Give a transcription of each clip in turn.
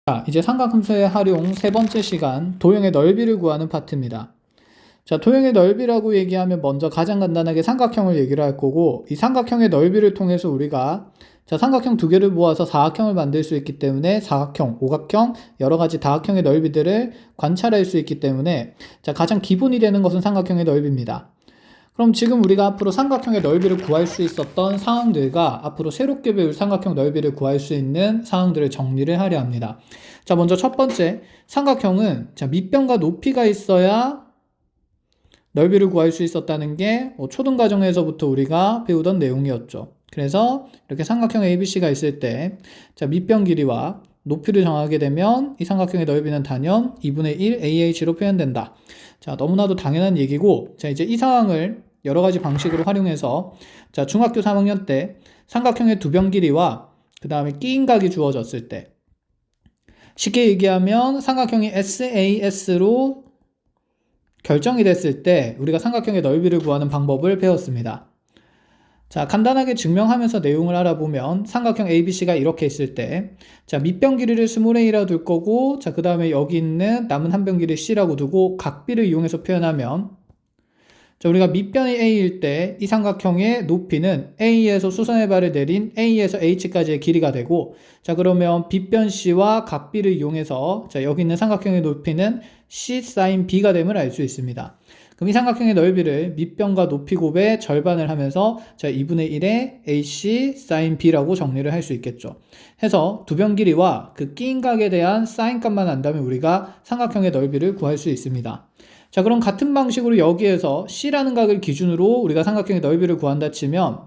자, 이제 삼각함수의 활용 세 번째 시간, 도형의 넓이를 구하는 파트입니다. 자, 도형의 넓이라고 얘기하면 먼저 가장 간단하게 삼각형을 얘기를 할 거고, 이 삼각형의 넓이를 통해서 우리가 삼각형 두 개를 모아서 사각형을 만들 수 있기 때문에 사각형, 오각형, 여러 가지 다각형의 넓이들을 관찰할 수 있기 때문에 가장 기본이 되는 것은 삼각형의 넓이입니다. 그럼 지금 우리가 앞으로 삼각형의 넓이를 구할 수 있었던 상황들과 앞으로 새롭게 배울 삼각형 넓이를 구할 수 있는 상황들을 정리를 하려 합니다. 자, 먼저 첫 번째, 삼각형은 밑변과 높이가 있어야 넓이를 구할 수 있었다는 게 초등과정에서부터 우리가 배우던 내용이었죠. 그래서 이렇게 삼각형 ABC가 있을 때 밑변 길이와 높이를 정하게 되면 이 삼각형의 넓이는 단연 2분의 1 AH로 표현된다. 자, 너무나도 당연한 얘기고, 이제 이 상황을 여러 가지 방식으로 활용해서 중학교 3학년 때 삼각형의 두 변 길이와 그 다음에 끼인 각이 주어졌을 때, 쉽게 얘기하면 삼각형이 SAS로 결정이 됐을 때 우리가 삼각형의 넓이를 구하는 방법을 배웠습니다. 자, 간단하게 증명하면서 내용을 알아보면 삼각형 ABC가 이렇게 있을 때 밑변 길이를 스몰 a라고 둘 거고, 그 다음에 여기 있는 남은 한 변 길이 C라고 두고 각비를 이용해서 표현하면, 우리가 밑변이 A일 때 이 삼각형의 높이는 A에서 수선의 발을 내린 A에서 H까지의 길이가 되고, 그러면 빗변 C와 각비를 이용해서 여기 있는 삼각형의 높이는 C sin B가 됨을 알 수 있습니다. 그럼 이 삼각형의 넓이를 밑변과 높이 곱의 절반을 하면서 2분의 1의 AC sin B라고 정리를 할 수 있겠죠. 해서 두 변 길이와 그 끼인 각에 대한 사인 값만 안다면 우리가 삼각형의 넓이를 구할 수 있습니다. 자, 그럼 같은 방식으로 여기에서 C라는 각을 기준으로 우리가 삼각형의 넓이를 구한다 치면,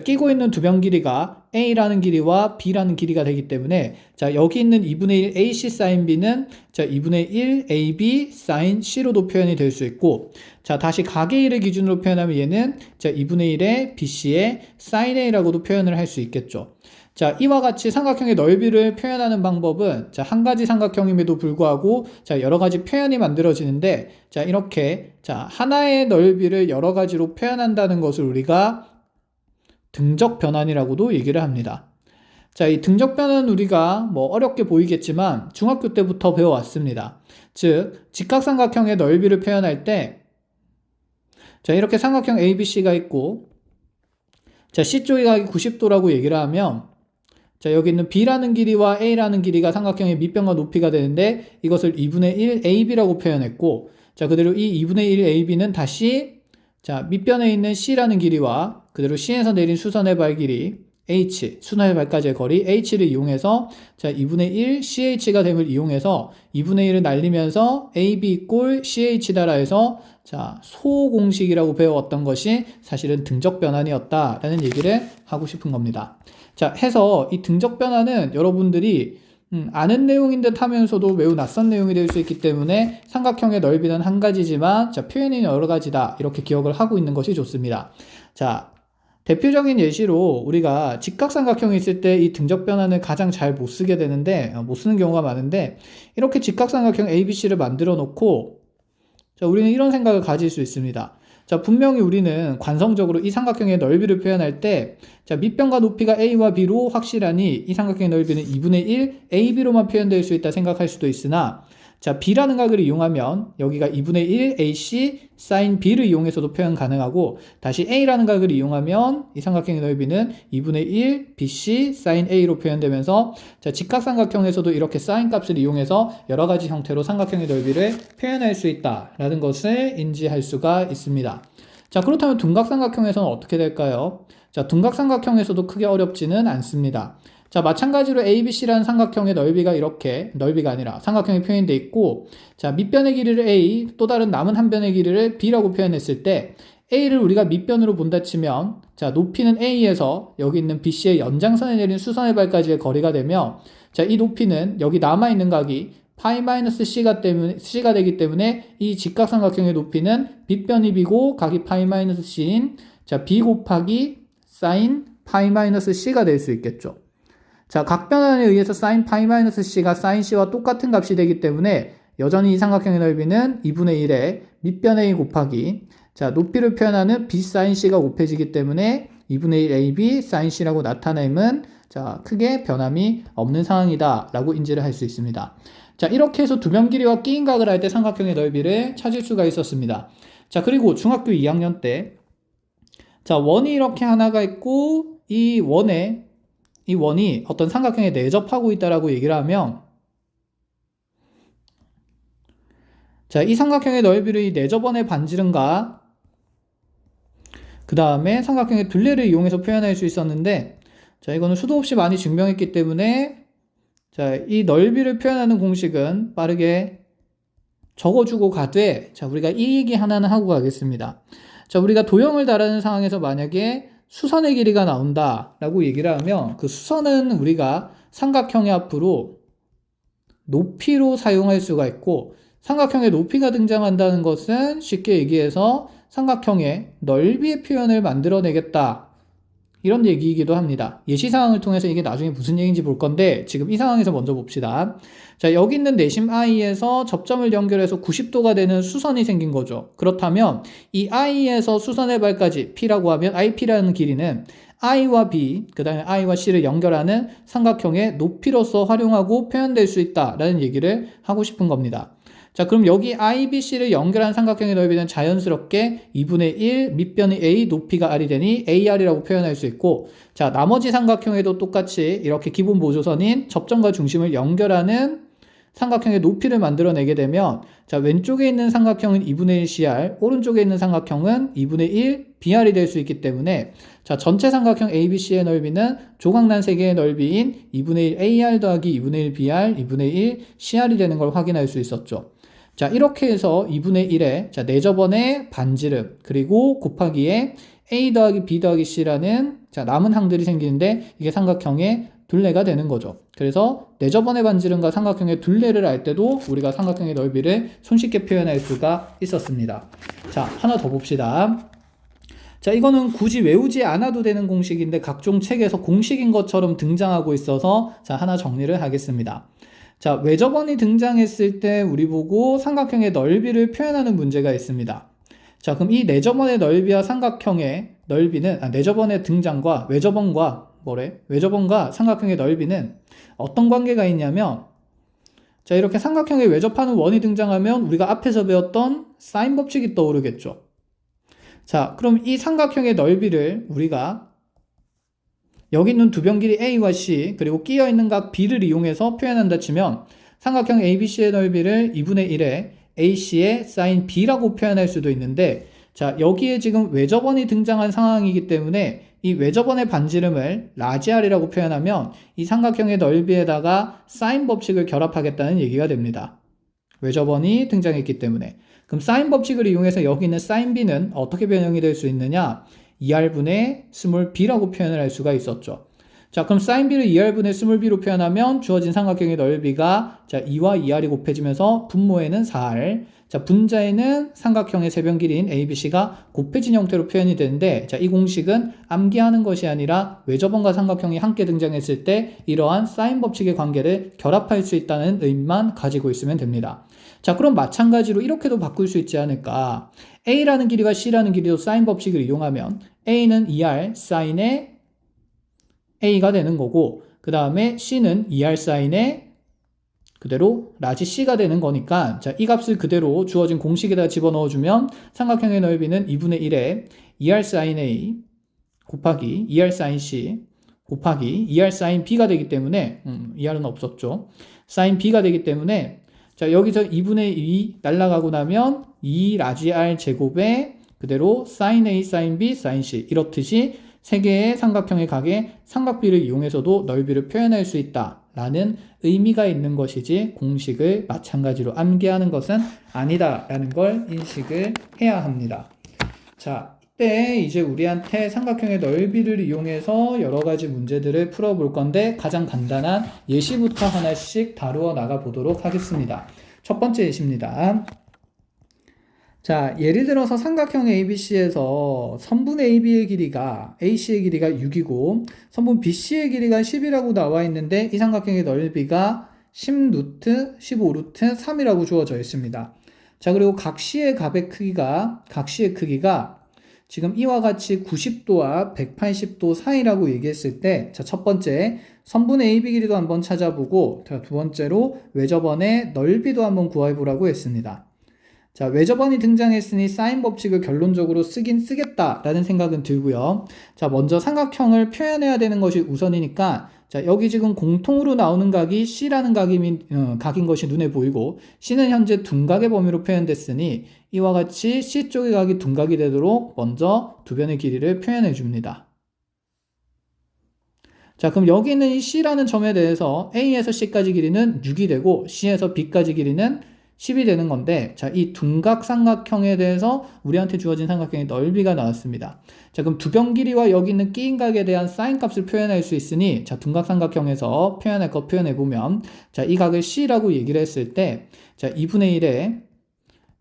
끼고 있는 두 변 길이가 A라는 길이와 B라는 길이가 되기 때문에 여기 있는 2분의 1 AC sin B는 2분의 1 AB sin C로도 표현이 될 수 있고, 다시 각의 1을 기준으로 표현하면 얘는 2분의 1의 BC의 sin A라고도 표현을 할 수 있겠죠. 자, 이와 같이 삼각형의 넓이를 표현하는 방법은 한 가지 삼각형임에도 불구하고 여러 가지 표현이 만들어지는데, 이렇게 하나의 넓이를 여러 가지로 표현한다는 것을 우리가 등적 변환이라고도 얘기를 합니다. 자, 이 등적 변환은 우리가 어렵게 보이겠지만 중학교 때부터 배워왔습니다. 즉, 직각삼각형의 넓이를 표현할 때 이렇게 삼각형 ABC가 있고, C쪽의 각이 90도라고 얘기를 하면, 여기 있는 B라는 길이와 A라는 길이가 삼각형의 밑변과 높이가 되는데, 이것을 2분의 1 AB라고 표현했고, 그대로 이 2분의 1 AB는 다시 밑변에 있는 C라는 길이와 그대로 C에서 내린 수선의 발 길이 H, 수선의 발까지의 거리 H를 이용해서 2분의 1 CH가 됨을 이용해서 2분의 1을 날리면서 AB 꼴 CH다라 해서 소공식이라고 배워왔던 것이 사실은 등적 변환이었다라는 얘기를 하고 싶은 겁니다. 자, 해서 이 등적 변환은 여러분들이 아는 내용인 듯 하면서도 매우 낯선 내용이 될 수 있기 때문에 삼각형의 넓이는 한 가지지만 표현이 여러 가지다, 이렇게 기억을 하고 있는 것이 좋습니다. 자, 대표적인 예시로 우리가 직각삼각형이 있을 때 이 등적 변환을 가장 잘 못 쓰게 되는데, 못 쓰는 경우가 많은데, 이렇게 직각삼각형 ABC를 만들어 놓고 우리는 이런 생각을 가질 수 있습니다. 자, 분명히 우리는 관성적으로 이 삼각형의 넓이를 표현할 때 밑변과 높이가 A와 B로 확실하니 이 삼각형의 넓이는 2분의 1 AB로만 표현될 수 있다 생각할 수도 있으나, B라는 각을 이용하면 여기가 2분의 1 AC sin B를 이용해서도 표현 가능하고, 다시 A라는 각을 이용하면 이 삼각형의 넓이는 2분의 1 BC sin A로 표현되면서 직각삼각형에서도 이렇게 sin 값을 이용해서 여러 가지 형태로 삼각형의 넓이를 표현할 수 있다라는 것을 인지할 수가 있습니다. 자, 그렇다면 둔각삼각형에서는 어떻게 될까요? 자, 둔각삼각형에서도 크게 어렵지는 않습니다. 자, 마찬가지로 ABC라는 삼각형의 넓이가 이렇게, 넓이가 아니라 삼각형이 표현되어 있고, 밑변의 길이를 A, 또 다른 남은 한 변의 길이를 B라고 표현했을 때, A를 우리가 밑변으로 본다 치면, 높이는 A에서 여기 있는 BC의 연장선에 내린 수선의 발까지의 거리가 되며, 이 높이는 여기 남아있는 각이 파이-C가 되기 때문에 이 직각삼각형의 높이는 빗변이 B고 각이 파이-C인 B 곱하기 사인 파이-C가 될 수 있겠죠. 자, 각변환에 의해서 sin 파이-C가 sin C와 똑같은 값이 되기 때문에 여전히 이 삼각형의 넓이는 2분의 1의 밑변 A 곱하기, 높이를 표현하는 B sin C가 곱해지기 때문에 2분의 1 AB sin C라고 나타내면 자, 크게 변함이 없는 상황이다 라고 인지를 할 수 있습니다. 자, 이렇게 해서 두변 길이와 끼인각을 할 때 삼각형의 넓이를 찾을 수가 있었습니다. 자, 그리고 중학교 2학년 때 자, 원이 이렇게 하나가 있고 이 원이 어떤 삼각형에 내접하고 있다라고 얘기를 하면 자, 이 삼각형의 넓이를 이 내접원의 반지름과 그 다음에 삼각형의 둘레를 이용해서 표현할 수 있었는데 자, 이거는 수도 없이 많이 증명했기 때문에 자, 이 넓이를 표현하는 공식은 빠르게 적어주고 가되 자, 우리가 이 얘기 하나는 하고 가겠습니다. 자, 우리가 도형을 다루는 상황에서 만약에 수선의 길이가 나온다 라고 얘기를 하면 그 수선은 우리가 삼각형의 앞으로 높이로 사용할 수가 있고 삼각형의 높이가 등장한다는 것은 쉽게 얘기해서 삼각형의 넓이의 표현을 만들어내겠다 이런 얘기이기도 합니다. 예시 상황을 통해서 이게 나중에 무슨 얘기인지 볼 건데 지금 이 상황에서 먼저 봅시다. 자, 여기 있는 내심 I에서 접점을 연결해서 90도가 되는 수선이 생긴 거죠. 그렇다면 이 I에서 수선의 발까지 P라고 하면 IP라는 길이는 I와 B, 그 다음에 I와 C를 연결하는 삼각형의 높이로서 활용하고 표현될 수 있다라는 얘기를 하고 싶은 겁니다. 자, 그럼 여기 IBC를 연결한 삼각형의 넓이는 자연스럽게 2분의 1 밑변이 A, 높이가 R이 되니 AR이라고 표현할 수 있고 자, 나머지 삼각형에도 똑같이 이렇게 기본 보조선인 접점과 중심을 연결하는 삼각형의 높이를 만들어내게 되면 자, 왼쪽에 있는 삼각형은 2분의 1 CR, 오른쪽에 있는 삼각형은 2분의 1 BR이 될 수 있기 때문에 자, 전체 삼각형 ABC의 넓이는 조각난 세 개의 넓이인 2분의 1 AR 더하기 2분의 1 BR, 2분의 1 CR이 되는 걸 확인할 수 있었죠. 자, 이렇게 해서 2분의 1에 자, 내접원의 반지름 그리고 곱하기에 A 더하기 B 더하기 C라는 자, 남은 항들이 생기는데 이게 삼각형의 둘레가 되는 거죠. 그래서 내접원의 반지름과 삼각형의 둘레를 알 때도 우리가 삼각형의 넓이를 손쉽게 표현할 수가 있었습니다. 자, 하나 더 봅시다. 자, 이거는 굳이 외우지 않아도 되는 공식인데 각종 책에서 공식인 것처럼 등장하고 있어서 자, 하나 정리를 하겠습니다. 자, 외접원이 등장했을 때 우리 보고 삼각형의 넓이를 표현하는 문제가 있습니다. 자, 그럼 이 내접원의 넓이와 삼각형의 넓이는 내접원의 등장과 외접원과 삼각형의 넓이는 어떤 관계가 있냐면 자, 이렇게 삼각형에 외접하는 원이 등장하면 우리가 앞에서 배웠던 사인 법칙이 떠오르겠죠. 자, 그럼 이 삼각형의 넓이를 우리가 여기 있는 두변 길이 A와 C 그리고 끼어 있는 각 B를 이용해서 표현한다 치면 삼각형 ABC의 넓이를 2분의 1에 AC의 sin B라고 표현할 수도 있는데 자, 여기에 지금 외접원이 등장한 상황이기 때문에 이 외접원의 반지름을 라지 R이라고 표현하면 이 삼각형의 넓이에다가 사인 법칙을 결합하겠다는 얘기가 됩니다. 외접원이 등장했기 때문에. 그럼 사인 법칙을 이용해서 여기 있는 sin B는 어떻게 변형이 될 수 있느냐? 2R분의 스몰 b라고 표현을 할 수가 있었죠. 자, 그럼 sin b를 2R분의 스몰 b로 표현하면 주어진 삼각형의 넓이가 자, 2와 2R이 곱해지면서 분모에는 4R, 자, 분자에는 삼각형의 세변 길이인 ABC가 곱해진 형태로 표현이 되는데 자, 이 공식은 암기하는 것이 아니라 외접원과 삼각형이 함께 등장했을 때 이러한 사인 법칙의 관계를 결합할 수 있다는 의미만 가지고 있으면 됩니다. 자, 그럼 마찬가지로 이렇게도 바꿀 수 있지 않을까? A라는 길이가 C라는 길이도 사인 법칙을 이용하면 A는 2R 사인의 A가 되는 거고 그 다음에 C는 2R 사인의 그대로 라지 C가 되는 거니까 자, 이 값을 그대로 주어진 공식에다 집어넣어주면 삼각형의 넓이는 2분의 1에 2R 사인 A 곱하기 2R 사인 C 곱하기 2R 사인 B가 되기 때문에 2R은 없었죠. 사인 B가 되기 때문에 자, 여기서 2분의 2 날라가고 나면 2 라지 R 제곱에 그대로 sin A, sin B, sin C 이렇듯이 세 개의 삼각형의 각의 삼각비를 이용해서도 넓이를 표현할 수 있다라는 의미가 있는 것이지 공식을 마찬가지로 암기하는 것은 아니다라는 걸 인식을 해야 합니다. 자, 이때 이제 우리한테 삼각형의 넓이를 이용해서 여러 가지 문제들을 풀어볼 건데 가장 간단한 예시부터 하나씩 다루어 나가 보도록 하겠습니다. 첫 번째 예시입니다. 자, 예를 들어서 삼각형 ABC에서 선분 AB의 길이가 AC의 길이가 6이고 선분 BC의 길이가 10이라고 나와 있는데 이 삼각형의 넓이가 10루트, 15루트 3이라고 주어져 있습니다. 자, 그리고 각 C의 값의 크기가 지금 이와 같이 90도와 180도 사이라고 얘기했을 때, 자, 첫 번째, 선분의 AB 길이도 한번 찾아보고, 자, 두 번째로 외접원의 넓이도 한번 구해보라고 했습니다. 자, 외접원이 등장했으니 사인 법칙을 결론적으로 쓰긴 쓰겠다라는 생각은 들고요. 자, 먼저 삼각형을 표현해야 되는 것이 우선이니까, 자, 여기 지금 공통으로 나오는 각이 C라는 각인 것이 눈에 보이고, C는 현재 둔각의 범위로 표현됐으니, 이와 같이 C 쪽의 각이 둔각이 되도록 먼저 두 변의 길이를 표현해 줍니다. 자, 그럼 여기 있는 이 C라는 점에 대해서 A에서 C까지 길이는 6이 되고, C에서 B까지 길이는 10이 되는 건데, 자, 이 둔각 삼각형에 대해서 우리한테 주어진 삼각형의 넓이가 나왔습니다. 자, 그럼 두 변 길이와 여기 있는 끼인 각에 대한 사인 값을 표현할 수 있으니, 자, 둔각 삼각형에서 표현할 거 표현해보면, 자, 이 각을 C라고 얘기를 했을 때, 자, 2분의 1에,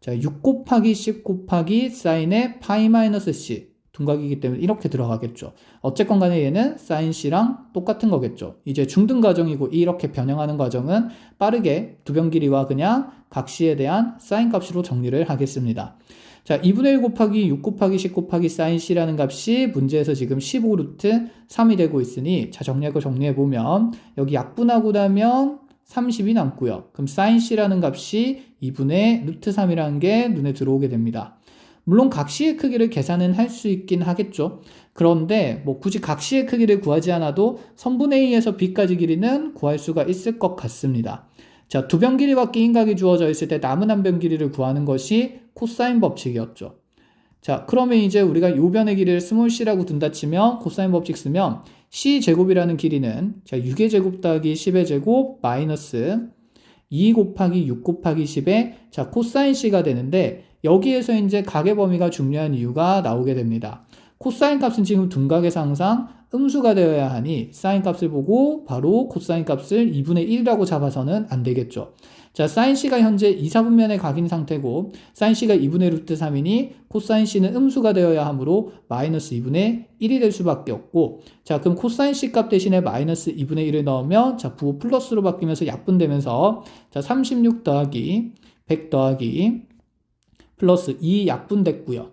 자, 6 곱하기 10 곱하기 사인의 파이 마이너스 C. 둔각이기 때문에 이렇게 들어가겠죠. 어쨌건 간에 얘는 사인 C랑 똑같은 거겠죠. 이제 중등 과정이고 이렇게 변형하는 과정은 빠르게 두 변 길이와 그냥 각 C에 대한 사인 값으로 정리를 하겠습니다. 자, 2분의 1 곱하기 6 곱하기 10 곱하기 사인 C라는 값이 문제에서 지금 15 루트 3이 되고 있으니, 자, 정리할 거 정리해보면 여기 약분하고 나면 30이 남고요. 그럼 사인 C라는 값이 2분의 루트 3이라는 게 눈에 들어오게 됩니다. 물론 각시의 크기를 계산은 할 수 있긴 하겠죠. 그런데 뭐 굳이 각시의 크기를 구하지 않아도 선분 A에서 B까지 길이는 구할 수가 있을 것 같습니다. 자, 두 변 길이와 끼인 각이 주어져 있을 때 남은 한 변 길이를 구하는 것이 코사인 법칙이었죠. 자, 그러면 이제 우리가 요 변의 길이를 스몰 c라고 둔다 치면 코사인 법칙 쓰면 c제곱이라는 길이는, 자, 6의 제곱 더하기 10의 제곱 마이너스 2 곱하기 6 곱하기 10의, 자, 코사인 c가 되는데, 여기에서 이제 각의 범위가 중요한 이유가 나오게 됩니다. 코사인 값은 지금 둔각에서 항상 음수가 되어야 하니 사인 값을 보고 바로 코사인 값을 2분의 1이라고 잡아서는 안 되겠죠. 자, 사인 C가 현재 2, 4분면의 각인 상태고 사인 C가 2분의 루트 3이니 코사인 C는 음수가 되어야 하므로 마이너스 2분의 1이 될 수밖에 없고, 자, 그럼 코사인 C 값 대신에 마이너스 2분의 1을 넣으면, 자, 부호 플러스로 바뀌면서 약분되면서, 자, 36 더하기 100 더하기 플러스 2 약분됐고요.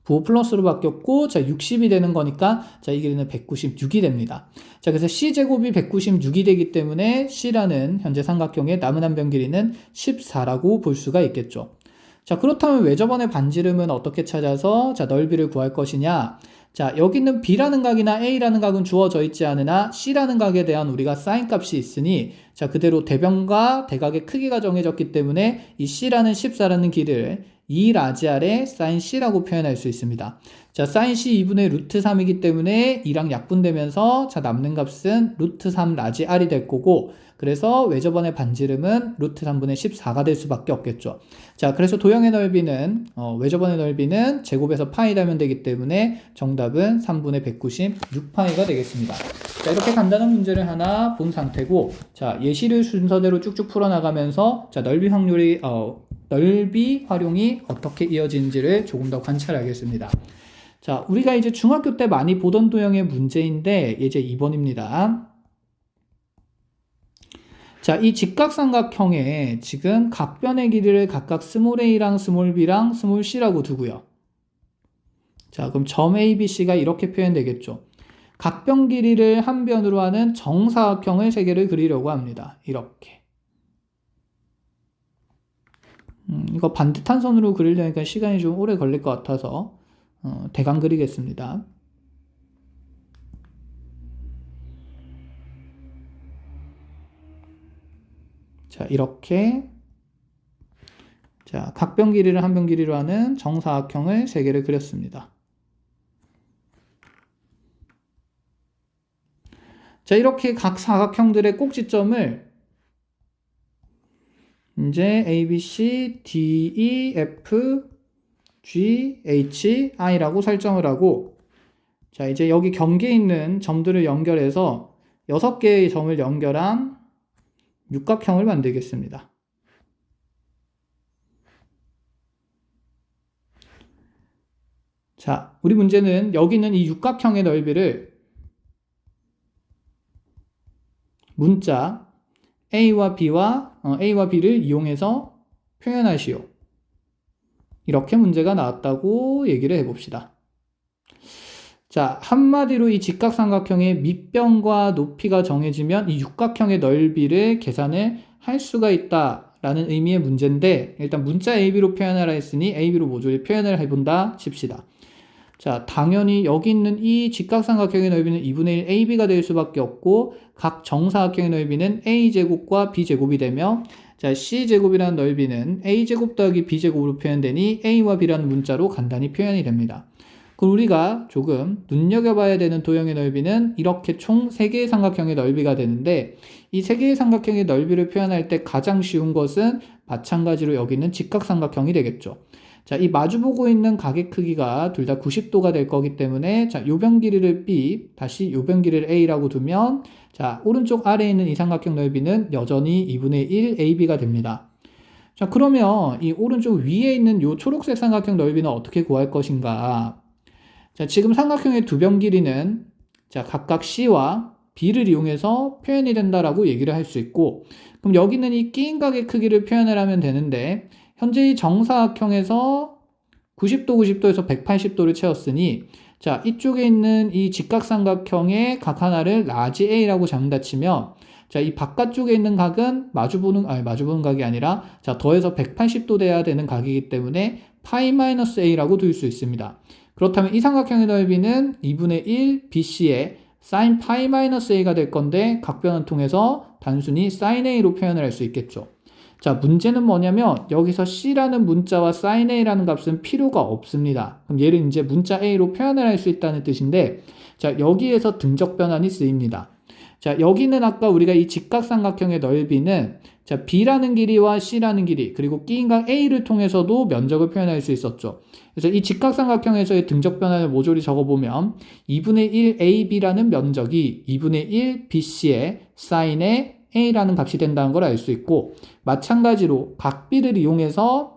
부호 플러스로 바뀌었고, 자, 60이 되는 거니까, 자, 이 길이는 196이 됩니다. 자, 그래서 C제곱이 196이 되기 때문에 C라는 현재 삼각형의 남은 한 변 길이는 14라고 볼 수가 있겠죠. 자, 그렇다면 외접원의 반지름은 어떻게 찾아서, 자, 넓이를 구할 것이냐? 자, 여기 있는 B라는 각이나 A라는 각은 주어져 있지 않으나 C라는 각에 대한 우리가 사인 값이 있으니, 자, 그대로 대변과 대각의 크기가 정해졌기 때문에 이 C라는 14라는 길이를 2 라지 R의 사인 C라고 표현할 수 있습니다. 자, 사인 C 2분의 루트 3이기 때문에 2랑 약분되면서, 자, 남는 값은 루트 3 라지 R이 될 거고, 그래서 외접원의 반지름은 루트 3분의 14가 될 수밖에 없겠죠. 자, 그래서 도형의 넓이는, 외접원의 넓이는 제곱에서 파이 달면 되기 때문에 정답은 3분의 196파이가 되겠습니다. 자, 이렇게 간단한 문제를 하나 본 상태고, 자, 예시를 순서대로 쭉쭉 풀어나가면서, 자, 넓이 활용이 어떻게 이어지는지를 조금 더 관찰하겠습니다. 자, 우리가 이제 중학교 때 많이 보던 도형의 문제인데, 이제 2번입니다. 자, 이 직각삼각형에 지금 각변의 길이를 각각 스몰 a랑 스몰 b랑 스몰 c라고 두고요. 자, 그럼 점 a, b, c가 이렇게 표현되겠죠. 각변 길이를 한 변으로 하는 정사각형을 세 개를 그리려고 합니다. 이렇게. 이거 반듯한 선으로 그리려니까 시간이 좀 오래 걸릴 것 같아서 대강 그리겠습니다. 자, 이렇게, 자, 각변 길이를 한 변 길이로 하는 정사각형을 세 개를 그렸습니다. 자, 이렇게 각 사각형들의 꼭지점을 이제 A, B, C, D, E, F, G, H, I라고 설정을 하고, 자, 이제 여기 경계에 있는 점들을 연결해서 6개의 점을 연결한 육각형을 만들겠습니다. 자, 우리 문제는 여기 있는 이 육각형의 넓이를 문자 A와 B를 이용해서 표현하시오. 이렇게 문제가 나왔다고 얘기를 해봅시다. 자, 한마디로 이 직각삼각형의 밑변과 높이가 정해지면 이 육각형의 넓이를 계산을 할 수가 있다라는 의미의 문제인데, 일단 문자 AB로 표현하라 했으니 AB로 모조리 표현을 해본다 칩시다. 자, 당연히 여기 있는 이 직각삼각형의 넓이는 2분의 1 AB가 될 수밖에 없고, 각 정사각형의 넓이는 A제곱과 B제곱이 되며, 자, C제곱이라는 넓이는 A제곱 더하기 B제곱으로 표현되니 A와 B라는 문자로 간단히 표현이 됩니다. 그럼 우리가 조금 눈여겨봐야 되는 도형의 넓이는 이렇게 총 3개의 삼각형의 넓이가 되는데, 이 3개의 삼각형의 넓이를 표현할 때 가장 쉬운 것은 마찬가지로 여기는 직각삼각형이 되겠죠. 자, 이 마주보고 있는 각의 크기가 둘 다 90도가 될 거기 때문에, 자, 요변 길이를 B, 다시 요변 길이를 A라고 두면, 자, 오른쪽 아래에 있는 이 삼각형 넓이는 여전히 2분의 1 AB가 됩니다. 자, 그러면 이 오른쪽 위에 있는 요 초록색 삼각형 넓이는 어떻게 구할 것인가? 자, 지금 삼각형의 두 변 길이는, 자, 각각 C와 B를 이용해서 표현이 된다라고 얘기를 할 수 있고, 그럼 여기는 이 끼인 각의 크기를 표현을 하면 되는데, 현재 이 정사각형에서 90도, 90도에서 180도를 채웠으니, 자, 이쪽에 있는 이 직각삼각형의 각 하나를 라지 A라고 잡는다 치면, 자, 이 바깥쪽에 있는 각은 마주보는 각이 아니라, 자, 더해서 180도 돼야 되는 각이기 때문에 파이-A라고 둘 수 있습니다. 그렇다면 이 삼각형의 넓이는 2분의 1 BC의 sin 파이-A가 될 건데, 각변을 통해서 단순히 sin A로 표현을 할 수 있겠죠. 자, 문제는 뭐냐면 여기서 C라는 문자와 sin A라는 값은 필요가 없습니다. 그럼 얘를 이제 문자 A로 표현을 할 수 있다는 뜻인데, 자, 여기에서 등적 변환이 쓰입니다. 자, 여기는 아까 우리가 이 직각삼각형의 넓이는, 자, B라는 길이와 C라는 길이, 그리고 끼인각 A를 통해서도 면적을 표현할 수 있었죠. 그래서 이 직각삼각형에서의 등적 변환을 모조리 적어보면 2분의 1 AB라는 면적이 2분의 1 BC의 sin의 A라는 값이 된다는 걸 알 수 있고, 마찬가지로 각 B를 이용해서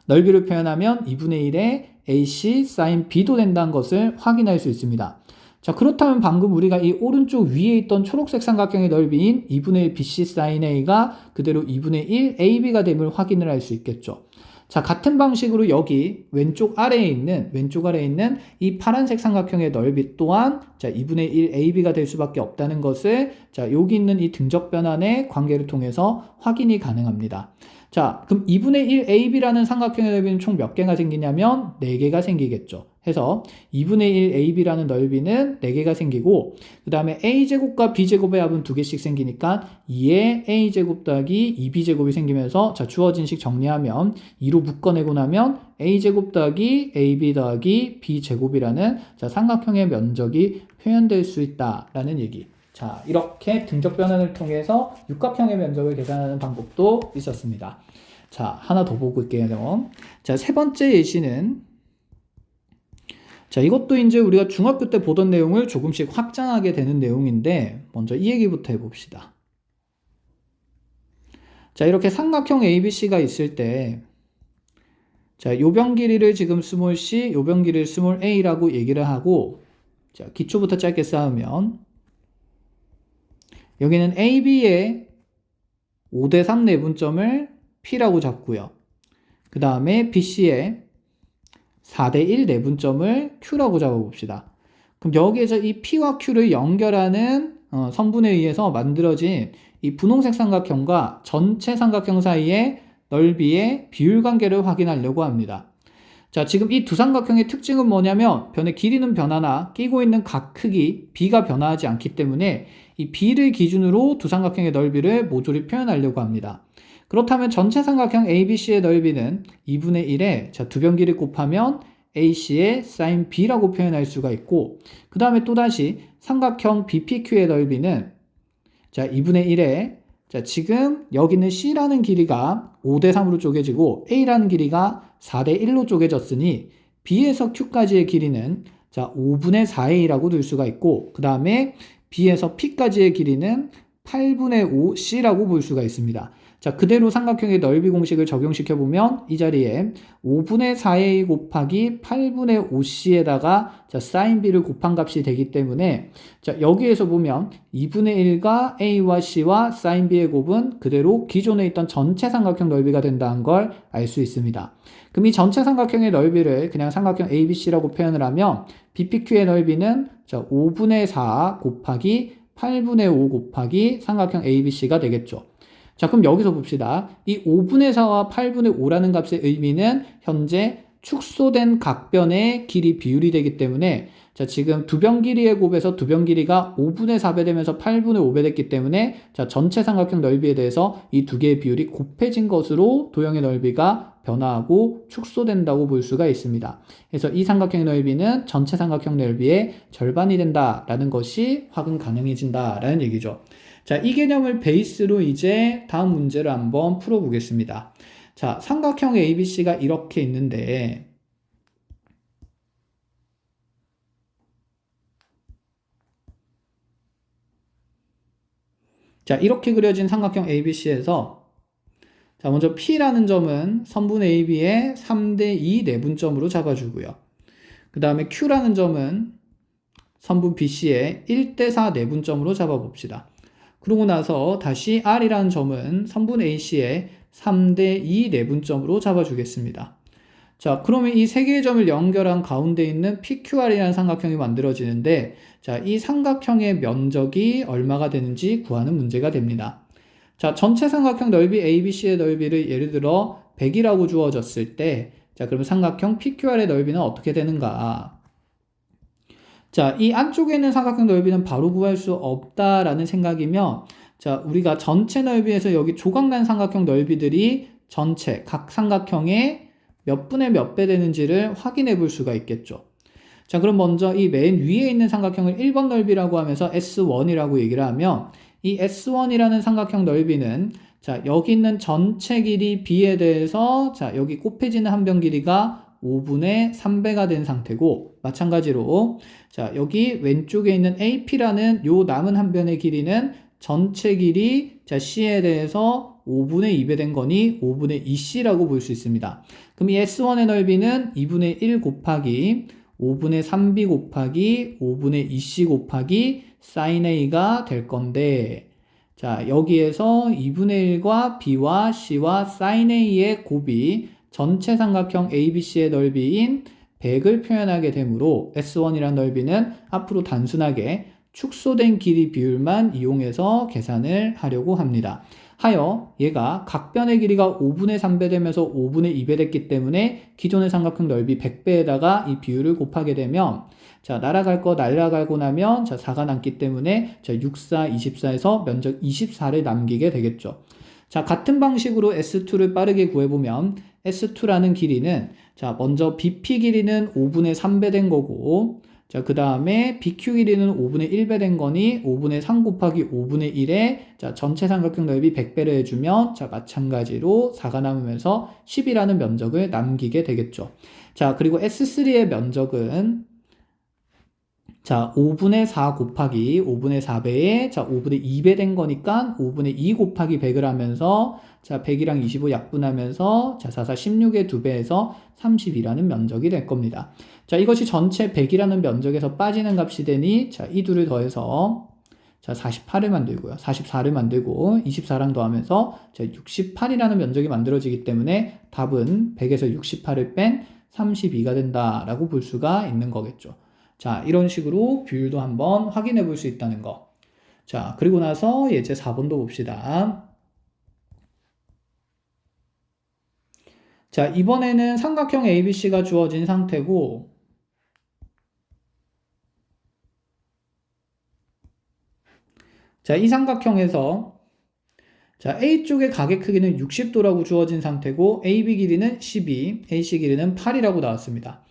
넓이를 표현하면 2분의 1의 AC sin B도 된다는 것을 확인할 수 있습니다. 자, 그렇다면 방금 우리가 이 오른쪽 위에 있던 초록색 삼각형의 넓이인 2분의 1 BC sin A가 그대로 2분의 1 AB가 됨을 확인을 할 수 있겠죠. 자, 같은 방식으로 여기 왼쪽 아래에 있는 이 파란색 삼각형의 넓이 또한, 자, 2분의 1 AB가 될 수밖에 없다는 것을, 자, 여기 있는 이 등적 변환의 관계를 통해서 확인이 가능합니다. 자, 그럼 2분의 1 AB라는 삼각형의 넓이는 총 몇 개가 생기냐면 4개가 생기겠죠. 해서 2분의 1 AB라는 넓이는 4개가 생기고, 그 다음에 A제곱과 B제곱의 합은 2개씩 생기니까 2의 A제곱 더하기 2B제곱이 생기면서, 자, 주어진 식 정리하면 2로 묶어내고 나면 A제곱 더하기 AB 더하기 B제곱이라는, 자, 삼각형의 면적이 표현될 수 있다라는 얘기. 자, 이렇게 등적 변환을 통해서 육각형의 면적을 계산하는 방법도 있었습니다. 자, 하나 더 보고 올게요. 자, 세 번째 예시는, 자, 이것도 이제 우리가 중학교 때 보던 내용을 조금씩 확장하게 되는 내용인데, 먼저 이 얘기부터 해봅시다. 자, 이렇게 삼각형 ABC가 있을 때, 자, 요변 길이를 지금 스몰 c, 요변 길이를 스몰 a라고 얘기를 하고, 자, 기초부터 짧게 쌓으면, 여기는 AB의 5대3 내분점을 P라고 잡고요. 그 다음에 BC의 4대1 내분점을 Q라고 잡아봅시다. 그럼 여기에서 이 P와 Q를 연결하는 성분에 의해서 만들어진 이 분홍색 삼각형과 전체 삼각형 사이의 넓이의 비율 관계를 확인하려고 합니다. 자, 지금 이 두 삼각형의 특징은 뭐냐면 변의 길이는 변하나 끼고 있는 각 크기 B가 변화하지 않기 때문에 이 B를 기준으로 두 삼각형의 넓이를 모조리 표현하려고 합니다. 그렇다면 전체 삼각형 ABC의 넓이는 2분의 1에, 자, 두 변 길이 곱하면 AC의 sin B라고 표현할 수가 있고, 그 다음에 또다시 삼각형 BPQ의 넓이는, 자, 2분의 1에, 자, 지금 여기는 C라는 길이가 5대3으로 쪼개지고 A라는 길이가 4대1로 쪼개졌으니 B에서 Q까지의 길이는, 자, 5분의 4A라고 둘 수가 있고, 그 다음에 B에서 P까지의 길이는 8분의 5c라고 볼 수가 있습니다. 자, 그대로 삼각형의 넓이 공식을 적용시켜보면 이 자리에 5분의 4a 곱하기 8분의 5c에다가 자, sin b를 곱한 값이 되기 때문에 자, 여기에서 보면 2분의 1과 a와 c와 sin b의 곱은 그대로 기존에 있던 전체 삼각형 넓이가 된다는 걸 알 수 있습니다. 그럼 이 전체 삼각형의 넓이를 그냥 삼각형 ABC라고 표현을 하면 BPQ의 넓이는 자, 5분의 4 곱하기 8분의 5 곱하기 삼각형 ABC가 되겠죠. 자, 그럼 여기서 봅시다. 이 5분의 4와 8분의 5라는 값의 의미는 현재 축소된 각변의 길이 비율이 되기 때문에 자, 지금 두 변 길이의 곱에서 두 변 길이가 5분의 4배 되면서 8분의 5배 됐기 때문에 자, 전체 삼각형 넓이에 대해서 이 두 개의 비율이 곱해진 것으로 도형의 넓이가 변화하고 축소된다고 볼 수가 있습니다. 그래서 이 삼각형의 넓이는 전체 삼각형 넓이의 절반이 된다라는 것이 확인 가능해진다라는 얘기죠. 자, 이 개념을 베이스로 이제 다음 문제를 한번 풀어보겠습니다. 자, 삼각형 ABC가 이렇게 있는데 자, 이렇게 그려진 삼각형 ABC에서 자, 먼저 P라는 점은 선분 AB의 3대2 내분점으로 잡아주고요. 그 다음에 Q라는 점은 선분 BC의 1대4 내분점으로 잡아봅시다. 그러고 나서 다시 R이라는 점은 선분 AC의 3대2 내분점으로 잡아주겠습니다. 자, 그러면 이 세 개의 점을 연결한 가운데 있는 PQR이라는 삼각형이 만들어지는데 자, 이 삼각형의 면적이 얼마가 되는지 구하는 문제가 됩니다. 자, 전체 삼각형 넓이 ABC의 넓이를 예를 들어 100이라고 주어졌을 때 자, 그러면 삼각형 PQR의 넓이는 어떻게 되는가? 자, 이 안쪽에 있는 삼각형 넓이는 바로 구할 수 없다라는 생각이면 자, 우리가 전체 넓이에서 여기 조각난 삼각형 넓이들이 전체 각 삼각형의 몇 분의 몇 배 되는지를 확인해 볼 수가 있겠죠. 자, 그럼 먼저 이 맨 위에 있는 삼각형을 1번 넓이라고 하면서 S1이라고 얘기를 하면 이 S1이라는 삼각형 넓이는 자, 여기 있는 전체 길이 B에 대해서 자, 여기 곱해지는 한 변 길이가 5분의 3배가 된 상태고 마찬가지로 자, 여기 왼쪽에 있는 AP라는 요 남은 한 변의 길이는 전체 길이 자, C에 대해서 5분의 2배 된 거니 5분의 2C라고 볼 수 있습니다. 그럼 이 S1의 넓이는 2분의 1 곱하기 5분의 3B 곱하기 5분의 2C 곱하기 sin A가 될 건데 자, 여기에서 2분의 1과 B와 C와 sin A의 곱이 전체 삼각형 ABC의 넓이인 100을 표현하게 되므로 S1이란 넓이는 앞으로 단순하게 축소된 길이 비율만 이용해서 계산을 하려고 합니다. 하여 얘가 각변의 길이가 5분의 3배 되면서 5분의 2배 됐기 때문에 기존의 삼각형 넓이 100배에다가 이 비율을 곱하게 되면 자, 날아갈 거 날아가고 나면 자, 4가 남기 때문에 자, 6, 4, 24에서 면적 24를 남기게 되겠죠. 자, 같은 방식으로 S2를 빠르게 구해보면 S2라는 길이는 자, 먼저 BP 길이는 5분의 3배 된 거고 자, 그 다음에 BQ 길이는 5분의 1배 된 거니 5분의 3 곱하기 5분의 1에 자, 전체 삼각형 넓이 100배를 해주면 자, 마찬가지로 4가 남으면서 10이라는 면적을 남기게 되겠죠. 자, 그리고 S3의 면적은 자, 5분의 4 곱하기 5분의 4배에 자, 5분의 2배 된 거니까 5분의 2 곱하기 100을 하면서 자, 100이랑 25 약분하면서 자, 4, 4, 16의 2배에서 30이라는 면적이 될 겁니다. 자, 이것이 전체 100이라는 면적에서 빠지는 값이 되니 자, 이 둘을 더해서 자, 48을 만들고요. 44를 만들고 24랑 더하면서 자, 68이라는 면적이 만들어지기 때문에 답은 100에서 68을 뺀 32가 된다라고 볼 수가 있는 거겠죠. 자, 이런 식으로 비율도 한번 확인해 볼 수 있다는 거. 자, 그리고 나서 예제 4번도 봅시다. 자, 이번에는 삼각형 ABC가 주어진 상태고 자, 이 삼각형에서 자, A쪽의 가계 크기는 60도라고 주어진 상태고 AB 길이는 12, AC 길이는 8이라고 나왔습니다.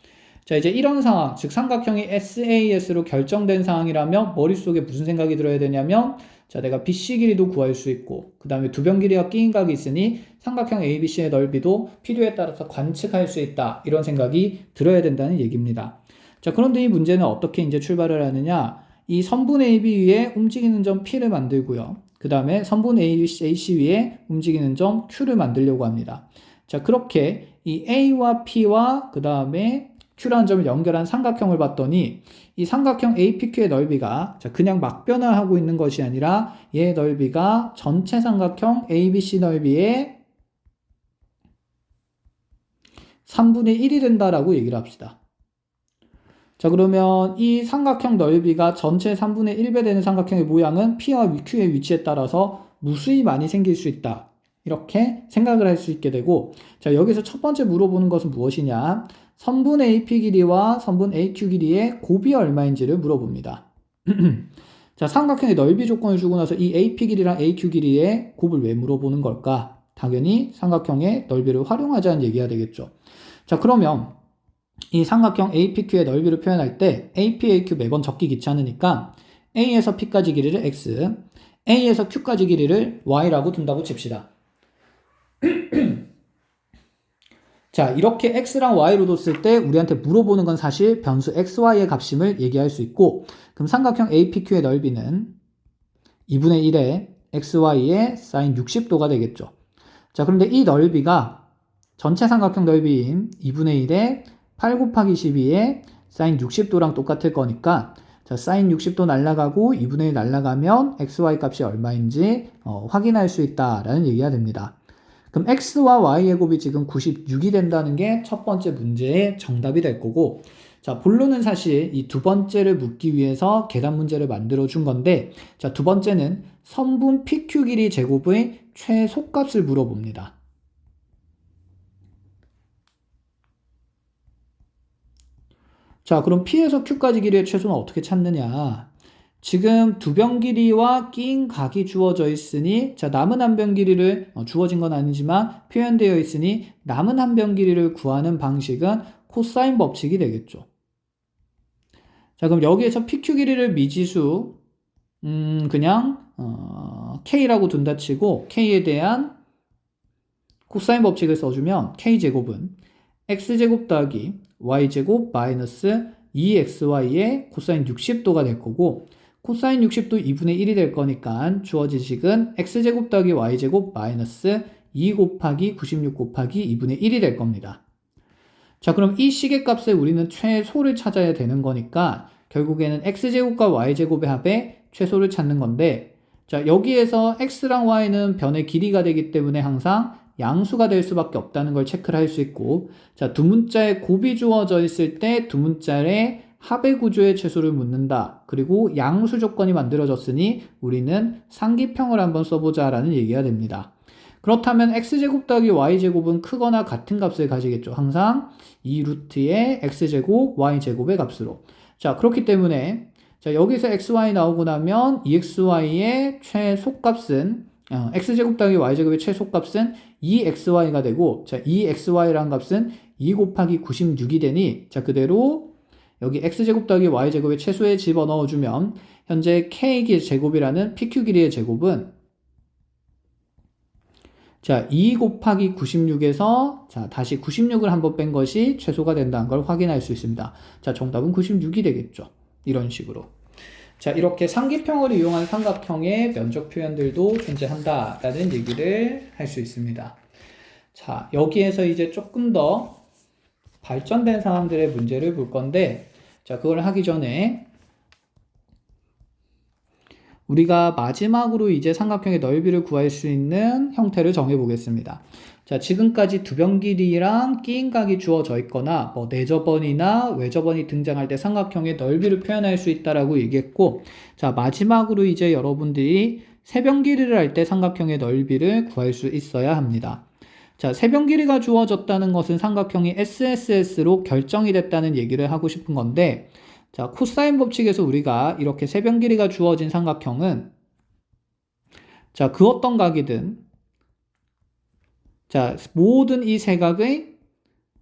자, 이제 이런 상황, 즉 삼각형이 SAS로 결정된 상황이라면 머릿속에 무슨 생각이 들어야 되냐면 자, 내가 BC 길이도 구할 수 있고 그 다음에 두 변 길이가 끼인 각이 있으니 삼각형 ABC의 넓이도 필요에 따라서 관측할 수 있다. 이런 생각이 들어야 된다는 얘기입니다. 자, 그런데 이 문제는 어떻게 이제 출발을 하느냐? 이 선분 AB 위에 움직이는 점 P를 만들고요. 그 다음에 선분 AC 위에 움직이는 점 Q를 만들려고 합니다. 자, 그렇게 이 A와 P와 그 다음에 Q라는 점을 연결한 삼각형을 봤더니 이 삼각형 APQ의 넓이가 자, 그냥 막 변화하고 있는 것이 아니라 얘의 넓이가 전체 삼각형 ABC 넓이의 3분의 1이 된다라고 얘기를 합시다. 자, 그러면 이 삼각형 넓이가 전체 3분의 1배 되는 삼각형의 모양은 P와 Q의 위치에 따라서 무수히 많이 생길 수 있다. 이렇게 생각을 할 수 있게 되고, 자, 여기서 첫 번째 물어보는 것은 무엇이냐? 선분 AP 길이와 선분 AQ 길이의 곱이 얼마인지를 물어봅니다. 자, 삼각형의 넓이 조건을 주고 나서 이 AP 길이랑 AQ 길이의 곱을 왜 물어보는 걸까? 당연히 삼각형의 넓이를 활용하자는 얘기가 되겠죠. 자, 그러면 이 삼각형 APQ의 넓이를 표현할 때 AP, AQ 매번 적기 귀찮으니까 A에서 P까지 길이를 X, A에서 Q까지 길이를 Y라고 둔다고 칩시다. 자, 이렇게 X랑 Y로 뒀을 때 우리한테 물어보는 건 사실 변수 XY의 값임을 얘기할 수 있고, 그럼 삼각형 APQ의 넓이는 2분의 1의 XY의 sin 60도가 되겠죠. 자, 그런데 이 넓이가 전체 삼각형 넓이인 2분의 1의 8 곱하기 12의 sin 60도랑 똑같을 거니까, 자, sin 60도 날라가고 2분의 1 날라가면 XY 값이 얼마인지 확인할 수 있다라는 얘기가 됩니다. 그럼 X와 Y의 곱이 지금 96이 된다는 게 첫 번째 문제의 정답이 될 거고, 자, 본론은 사실 이 두 번째를 묻기 위해서 계산 문제를 만들어 준 건데, 자, 두 번째는 선분 PQ 길이 제곱의 최소값을 물어봅니다. 자, 그럼 P에서 Q까지 길이의 최소는 어떻게 찾느냐? 지금 두 변 길이와 끼인 각이 주어져 있으니, 자, 남은 한 변 길이를 주어진 건 아니지만 표현되어 있으니 남은 한 변 길이를 구하는 방식은 코사인 법칙이 되겠죠. 자, 그럼 여기에서 PQ 길이를 미지수 그냥 K라고 둔다 치고 K에 대한 코사인 법칙을 써주면 K제곱은 X제곱 더하기 Y제곱 마이너스 2XY의 코사인 60도가 될 거고, 코사인 60도 2분의 1이 될 거니까 주어진 식은 X제곱 더하기 Y제곱 마이너스 2 곱하기 96 곱하기 2분의 1이 될 겁니다. 자, 그럼 이 식의 값에 우리는 최소를 찾아야 되는 거니까 결국에는 X제곱과 Y제곱의 합의 최소를 찾는 건데, 자, 여기에서 X랑 Y는 변의 길이가 되기 때문에 항상 양수가 될 수밖에 없다는 걸 체크를 할 수 있고, 자, 두 문자에 곱이 주어져 있을 때 두 문자의 합의 구조의 최소를 묻는다. 그리고 양수 조건이 만들어졌으니 우리는 상기평을 한번 써보자라는 얘기가 됩니다. 그렇다면 X제곱 더하기 Y제곱은 크거나 같은 값을 가지겠죠. 항상 2루트의 X제곱 Y제곱의 값으로. 자, 그렇기 때문에 자, 여기서 XY 나오고 나면 EXY의 최소값은 X제곱 더하기 Y제곱의 최소값은 2XY가 되고, 자, 2XY라는 값은 2 곱하기 96이 되니, 자, 그대로 여기 X제곱 더하기 Y제곱의 최소에 집어넣어주면 현재 K 제곱이라는 PQ 길이의 제곱은 자, 2 곱하기 96에서 자, 다시 96을 한번 뺀 것이 최소가 된다는 걸 확인할 수 있습니다. 자, 정답은 96이 되겠죠. 이런 식으로. 자, 이렇게 상기평을 이용한 삼각형의 면적 표현들도 존재한다라는 얘기를 할 수 있습니다. 자, 여기에서 이제 조금 더 발전된 상황들의 문제를 볼 건데, 자, 그걸 하기 전에 우리가 마지막으로 이제 삼각형의 넓이를 구할 수 있는 형태를 정해 보겠습니다. 자, 지금까지 두 변 길이랑 끼인 각이 주어져 있거나 뭐 내저번이나 외저번이 등장할 때 삼각형의 넓이를 표현할 수 있다라고 얘기했고, 자, 마지막으로 이제 여러분들이 세 변 길이를 할 때 삼각형의 넓이를 구할 수 있어야 합니다. 자, 세 변 길이가 주어졌다는 것은 삼각형이 SSS로 결정이 됐다는 얘기를 하고 싶은 건데, 자, 코사인 법칙에서 우리가 이렇게 세 변 길이가 주어진 삼각형은 자, 그 어떤 각이든 자, 모든 이 세 각의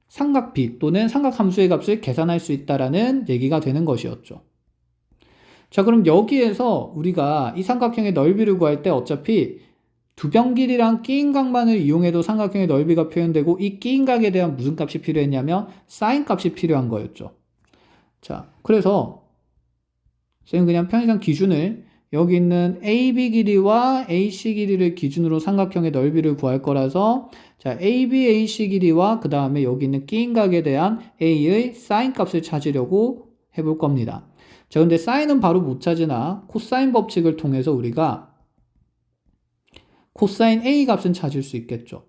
삼각비 또는 삼각함수의 값을 계산할 수 있다라는 얘기가 되는 것이었죠. 자, 그럼 여기에서 우리가 이 삼각형의 넓이를 구할 때 어차피 두 변 길이랑 끼인 각만을 이용해도 삼각형의 넓이가 표현되고, 이 끼인 각에 대한 무슨 값이 필요했냐면 사인 값이 필요한 거였죠. 자, 그래서 쌤은 그냥 편의상 기준을 여기 있는 AB 길이와 AC 길이를 기준으로 삼각형의 넓이를 구할 거라서 자, AB, AC 길이와 그 다음에 여기 있는 끼인각에 대한 A의 사인 값을 찾으려고 해볼 겁니다. 자, 근데 사인은 바로 못 찾으나 코사인 법칙을 통해서 우리가 코사인 A 값은 찾을 수 있겠죠.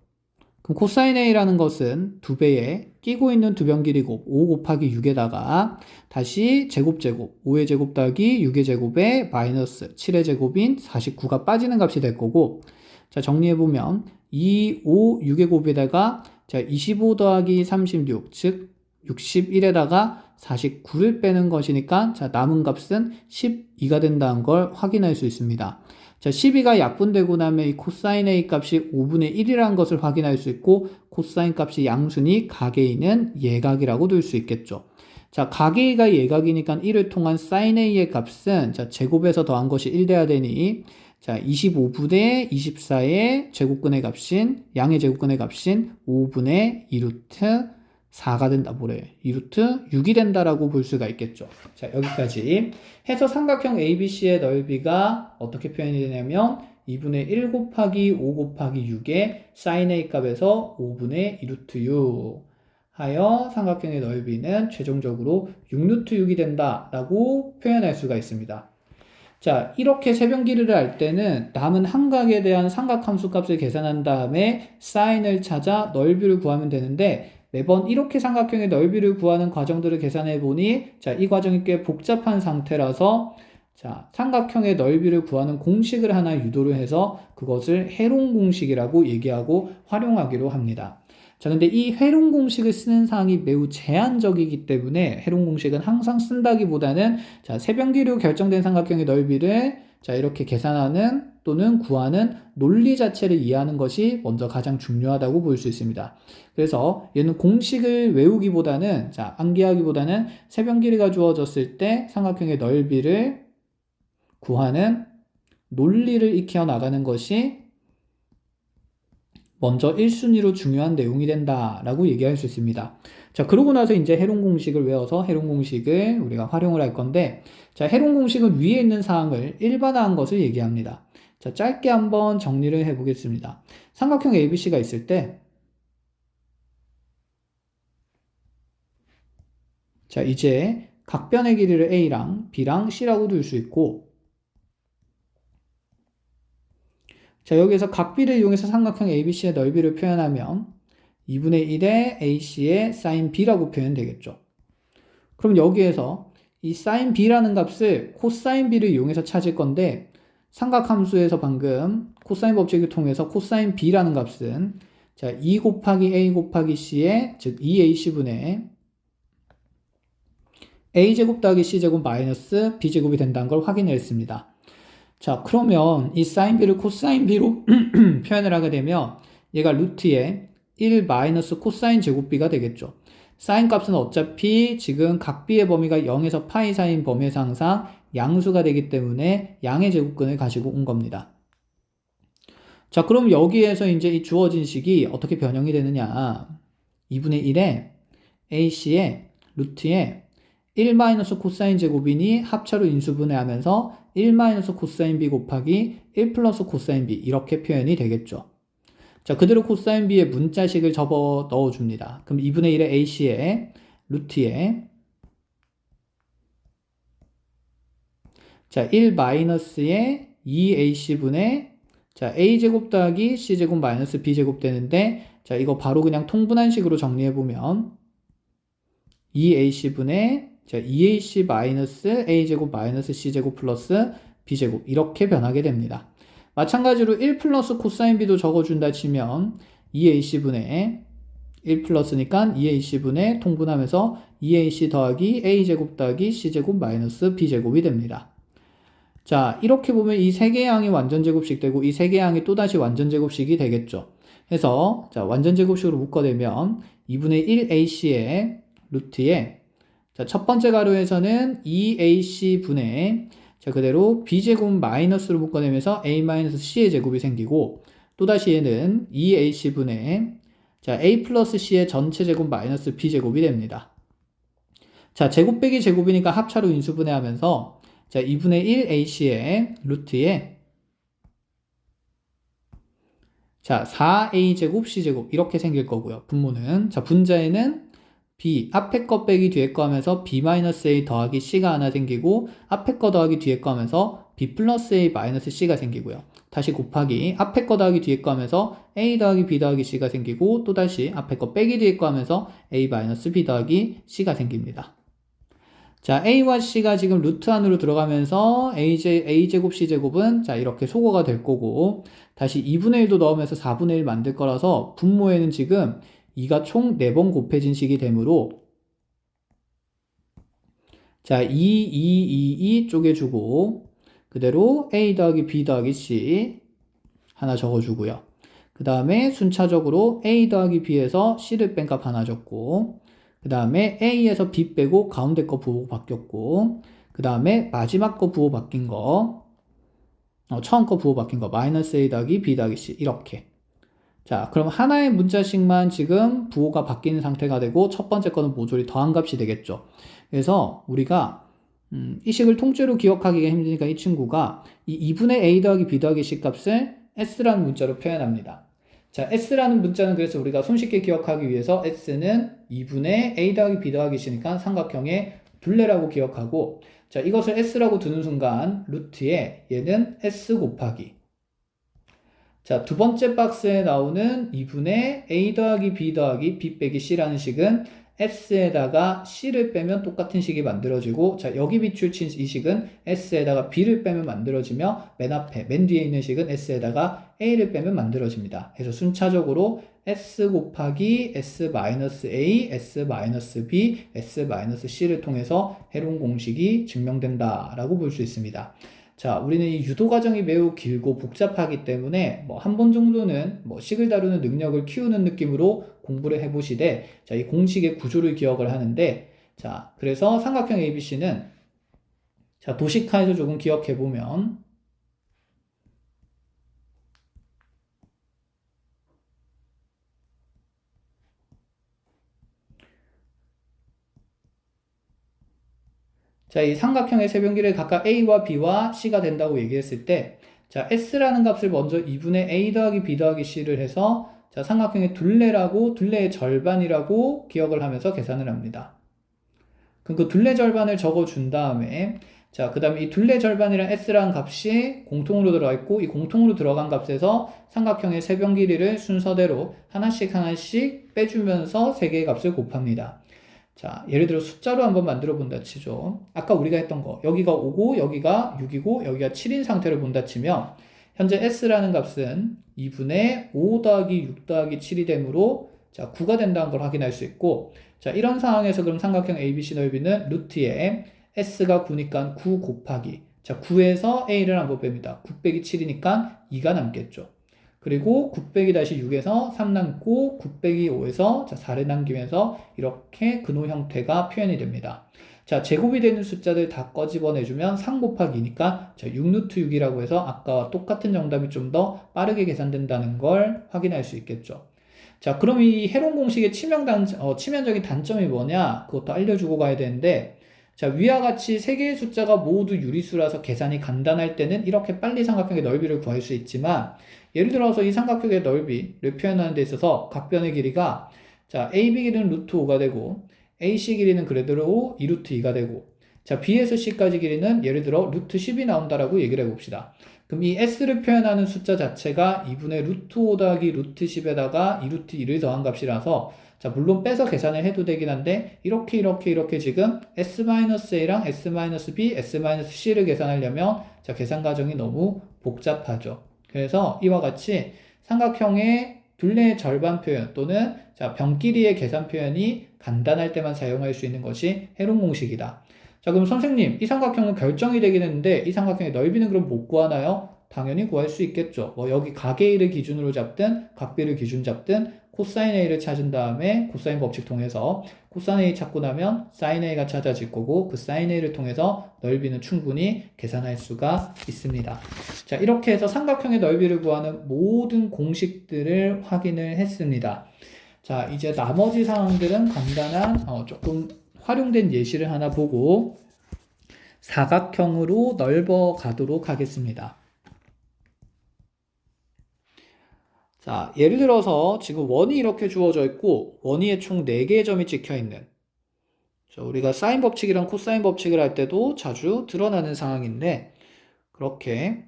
그럼 코사인 A라는 것은 2배에 끼고 있는 두변 길이곱 5 곱하기 6에다가 다시 제곱 5의 제곱 더하기 6의 제곱에 마이너스 7의 제곱인 49가 빠지는 값이 될 거고 자 정리해보면 2, 5, 6의 곱에다가 자 25 더하기 36 즉 61에다가 49를 빼는 것이니까 자 남은 값은 12가 된다는 걸 확인할 수 있습니다. 자, 12가 약분되고 나면 이 코사인 A 값이 5분의 1이라는 것을 확인할 수 있고 코사인 값이 양수니 각A는 예각이라고 둘 수 있겠죠. 자, 각A가 예각이니까 1을 통한 사인 A의 값은 자, 제곱에서 더한 것이 1 돼야 되니 자, 25분의 24의 제곱근의 값인 양의 제곱근의 값인 5분의 2루트 4가 된다. 뭐래? 2루트 6이 된다라고 볼 수가 있겠죠. 자, 여기까지 해서 삼각형 ABC의 넓이가 어떻게 표현이 되냐면 2분의 1 곱하기 5 곱하기 6의 sin A 값에서 5분의 2루트 6 하여 삼각형의 넓이는 최종적으로 6루트 6이 된다라고 표현할 수가 있습니다. 자, 이렇게 세변 길이를 알 때는 남은 한각에 대한 삼각함수 값을 계산한 다음에 사인을 찾아 넓이를 구하면 되는데 매번 이렇게 삼각형의 넓이를 구하는 과정들을 계산해 보니 자, 이 과정이 꽤 복잡한 상태라서 자, 삼각형의 넓이를 구하는 공식을 하나 유도를 해서 그것을 해롱 공식이라고 얘기하고 활용하기로 합니다. 자, 근데 이 해롱 공식을 쓰는 사항이 매우 제한적이기 때문에 해롱 공식은 항상 쓴다기보다는 자, 세변 길이로 결정된 삼각형의 넓이를 자, 이렇게 계산하는 또는 구하는 논리 자체를 이해하는 것이 먼저 가장 중요하다고 볼 수 있습니다. 그래서 얘는 공식을 외우기보다는 자, 암기하기보다는 세변 길이가 주어졌을 때 삼각형의 넓이를 구하는 논리를 익혀 나가는 것이 먼저 1순위로 중요한 내용이 된다라고 얘기할 수 있습니다. 자, 그러고 나서 이제 해롱 공식을 외워서 해롱 공식을 우리가 활용을 할 건데, 자, 해롱 공식은 위에 있는 사항을 일반화한 것을 얘기합니다. 자, 짧게 한번 정리를 해보겠습니다. 삼각형 ABC가 있을 때, 자, 이제 각변의 길이를 A랑 B랑 C라고 둘 수 있고, 자, 여기에서 각비를 이용해서 삼각형 ABC의 넓이를 표현하면 2분의 1의 AC의 sin B라고 표현되겠죠. 그럼 여기에서 이 sin B라는 값을 코사인 B를 이용해서 찾을 건데 삼각함수에서 방금 코사인 법칙을 통해서 코사인 B라는 값은 자, 2 곱하기 A 곱하기 C의 즉 2AC분의 A제곱 더하기 C제곱 마이너스 B제곱이 된다는 걸 확인했습니다. 자, 그러면 이 sin B를 코사인 B로 표현을 하게 되면 얘가 루트의 1 마이너스 코사인 제곱 B가 되겠죠. 사인 값은 어차피 지금 각 B의 범위가 0에서 파이 사이인 범위에서 항상 양수가 되기 때문에 양의 제곱근을 가지고 온 겁니다. 자, 그럼 여기에서 이제 이 주어진 식이 어떻게 변형이 되느냐. 2분의 1에 AC의 루트에 1 마이너스 코사인 제곱이니 합차로 인수분해하면서 1 마이너스 코사인 B 곱하기 1 플러스 코사인 B 이렇게 표현이 되겠죠. 자, 그대로 코사인 B의 문자식을 접어 넣어줍니다. 그럼 2분의 1의 AC의 루트에 자, 1 마이너스의 2AC분의 자, A제곱 더하기 C제곱 마이너스 B제곱 되는데 자, 이거 바로 그냥 통분한식으로 정리해보면 2AC분의 자, 2AC 마이너스 A제곱 마이너스 C제곱 플러스 B제곱 이렇게 변하게 됩니다. 마찬가지로 1 플러스 코사인 B도 적어준다 치면 2AC분의 1 플러스니까 2AC분의 통분하면서 2AC 더하기 A제곱 더하기 C제곱 마이너스 B제곱이 됩니다. 자, 이렇게 보면 이 세 개의 항이 완전제곱식 되고 이 세 개의 항이 또다시 완전제곱식이 되겠죠. 해서 자, 완전제곱식으로 묶어내면 2분의 1AC의 루트에 자, 첫 번째 가로에서는 2AC분의 자, 그대로 B제곱 마이너스로 묶어내면서 A-C의 제곱이 생기고 또다시 얘는 2AC분의 자, A 플러스 C의 전체 제곱 마이너스 B제곱이 됩니다. 자, 제곱 빼기 제곱이니까 합차로 인수분해하면서 자, 2분의 1 AC의 루트에 자, 4a제곱 c제곱 이렇게 생길 거고요. 분모는 자, 분자에는 b 앞에 거 빼기 뒤에 거 하면서 b-a 더하기 c가 하나 생기고 앞에 거 더하기 뒤에 거 하면서 b 플러스 a 마이너스 c가 생기고요. 다시 곱하기 앞에 거 더하기 뒤에 거 하면서 a 더하기 b 더하기 c가 생기고 또다시 앞에 거 빼기 뒤에 거 하면서 a 마이너스 b 더하기 c가 생깁니다. 자, a와 c가 지금 루트 안으로 들어가면서 a제곱 c제곱은 자, 이렇게 소거가 될 거고 다시 2분의 1도 넣으면서 4분의 1 만들 거라서 분모에는 지금 2가 총 4번 곱해진 식이 되므로 자, 2 쪼개주고 그대로 a 더하기 b 더하기 c 하나 적어주고요. 그 다음에 순차적으로 a 더하기 b에서 c를 뺀 값 하나 적고 그 다음에 A에서 B 빼고 가운데 거 부호 바뀌었고 그 다음에 마지막 거 부호 바뀐 거 처음 거 부호 바뀐 거 마이너스 A 더하기 B 더하기 C 이렇게 자 그럼 하나의 문자씩만 지금 부호가 바뀌는 상태가 되고 첫 번째 거는 모조리 더한 값이 되겠죠. 그래서 우리가 이 식을 통째로 기억하기가 힘드니까 이 친구가 이 2분의 A 더하기 B 더하기 C 값을 S라는 문자로 표현합니다. 자, S라는 문자는 그래서 우리가 손쉽게 기억하기 위해서 S는 2분의 A 더하기 B 더하기 C니까 삼각형의 둘레라고 기억하고 자, 이것을 S라고 두는 순간 루트에 얘는 S 곱하기 자, 두 번째 박스에 나오는 2분의 A 더하기 B 더하기 B 빼기 C라는 식은 S에다가 C를 빼면 똑같은 식이 만들어지고 자 여기 비출친 이 식은 S에다가 B를 빼면 만들어지며 맨 앞에 맨 뒤에 있는 식은 S에다가 A를 빼면 만들어집니다. 그래서 순차적으로 S 곱하기 S-A, S-B, S-C를 통해서 해로운 공식이 증명된다 라고 볼 수 있습니다. 자, 우리는 이 유도 과정이 매우 길고 복잡하기 때문에 뭐 한 번 정도는 뭐 식을 다루는 능력을 키우는 느낌으로 공부를 해보시되 자, 이 공식의 구조를 기억을 하는데 자, 그래서 삼각형 ABC는 자, 도식화해서 조금 기억해 보면 자, 이 삼각형의 세변기를 각각 A와 B와 C가 된다고 얘기했을 때 자, S라는 값을 먼저 2분의 A 더하기 B 더하기 C를 해서 자, 삼각형의 둘레라고 둘레의 절반이라고 기억을 하면서 계산을 합니다. 그럼 그 둘레 절반을 적어준 다음에 자, 그 다음에 이 둘레 절반이란 S라는 값이 공통으로 들어가 있고 이 공통으로 들어간 값에서 삼각형의 세변 길이를 순서대로 하나씩 빼주면서 세 개의 값을 곱합니다. 자, 예를 들어 숫자로 한번 만들어 본다 치죠. 아까 우리가 했던 거 여기가 5고 여기가 6이고 여기가 7인 상태를 본다 치면 현재 S라는 값은 2분의 5 더하기 6 더하기 7이 되므로 자, 9가 된다는 걸 확인할 수 있고 자, 이런 상황에서 그럼 삼각형 ABC 넓이는 루트에 S가 9니까 9 곱하기 자, 9에서 A를 한번 뺍니다. 9 빼기 7이니까 2가 남겠죠. 그리고 9 빼기 다시 6에서 3 남고 9 빼기 5에서 자, 4를 남기면서 이렇게 근호 형태가 표현이 됩니다. 자, 제곱이 되는 숫자들 다 꺼집어내주면 3 곱하기 2니까 자, 6루트 6이라고 해서 아까와 똑같은 정답이 좀 더 빠르게 계산된다는 걸 확인할 수 있겠죠. 자, 그럼 이 해론 공식의 치명적인 단점이 뭐냐? 그것도 알려주고 가야 되는데 자, 위와 같이 세 개의 숫자가 모두 유리수라서 계산이 간단할 때는 이렇게 빨리 삼각형의 넓이를 구할 수 있지만 예를 들어서 이 삼각형의 넓이를 표현하는 데 있어서 각 변의 길이가 자, AB 길이는 루트 5가 되고 AC 길이는 그대로 2루트 2가 되고 자, B에서 C까지 길이는 예를 들어 루트 10이 나온다라고 얘기를 해봅시다. 그럼 이 S를 표현하는 숫자 자체가 2분의 루트 5 더하기 루트 10에다가 2루트 2를 더한 값이라서 자, 물론 빼서 계산을 해도 되긴 한데 이렇게 지금 S-A랑 S-B, S-C를 계산하려면 자, 계산 과정이 너무 복잡하죠. 그래서 이와 같이 삼각형의 둘레의 절반 표현 또는 자, 변끼리의 계산 표현이 간단할 때만 사용할 수 있는 것이 해론 공식이다. 자, 그럼 선생님, 이 삼각형은 결정이 되긴 했는데 이 삼각형의 넓이는 그럼 못 구하나요? 당연히 구할 수 있겠죠. 뭐 여기 각 A를 기준으로 잡든 각 B를 기준 잡든 코사인 A를 찾은 다음에 코사인 법칙 통해서 코사인 A 찾고 나면 사인 A가 찾아질 거고 그 사인 A를 통해서 넓이는 충분히 계산할 수가 있습니다. 자, 이렇게 해서 삼각형의 넓이를 구하는 모든 공식들을 확인을 했습니다. 자, 이제 나머지 상황들은 간단한 조금 활용된 예시를 하나 보고 사각형으로 넓어 가도록 하겠습니다. 자, 예를 들어서 지금 원이 이렇게 주어져 있고 원위에 총 4개의 점이 찍혀 있는, 우리가 사인 법칙이랑 코사인 법칙을 할 때도 자주 드러나는 상황인데, 그렇게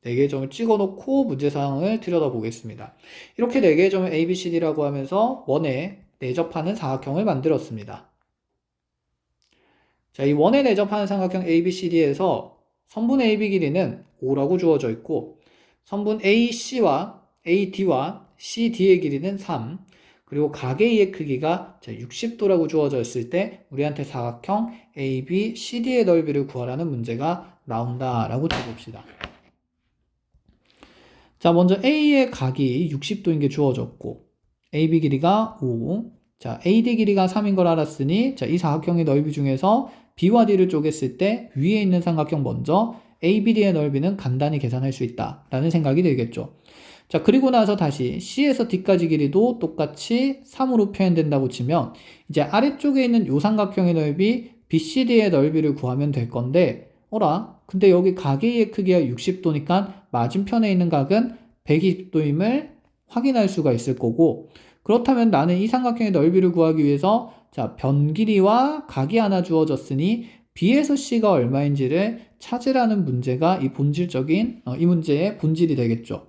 4개의 점을 찍어 놓고 문제 사항을 들여다보겠습니다. 이렇게 4개의 점을 A, B, C, D라고 하면서 원에 내접하는 사각형을 만들었습니다. 자, 이 원에 내접하는 삼각형 A, B, C, D에서 선분 AB 길이는 5라고 주어져 있고, 선분 AC와 AD와 CD의 길이는 3, 그리고 가게의 크기가 60도라고 주어져 있을 때 우리한테 사각형 AB, CD의 넓이를 구하라는 문제가 나온다라고 해봅시다. 자, 먼저 A의 각이 60도인 게 주어졌고, AB 길이가 5, 자, AD 길이가 3인 걸 알았으니, 자, 이 사각형의 넓이 중에서 B와 D를 쪼갰을 때 위에 있는 삼각형 먼저 ABD의 넓이는 간단히 계산할 수 있다라는 생각이 들겠죠. 자, 그리고 나서 다시 C에서 D까지 길이도 똑같이 3으로 표현된다고 치면 이제 아래쪽에 있는 요 삼각형의 넓이 BCD의 넓이를 구하면 될 건데, 근데 여기 가게의 크기가 60도니까 맞은편에 있는 각은 120도임을 확인할 수가 있을 거고, 그렇다면 나는 이 삼각형의 넓이를 구하기 위해서 자, 변 길이와 각이 하나 주어졌으니 B에서 C가 얼마인지를 찾으라는 문제가 이 본질적인 이 문제의 본질이 되겠죠.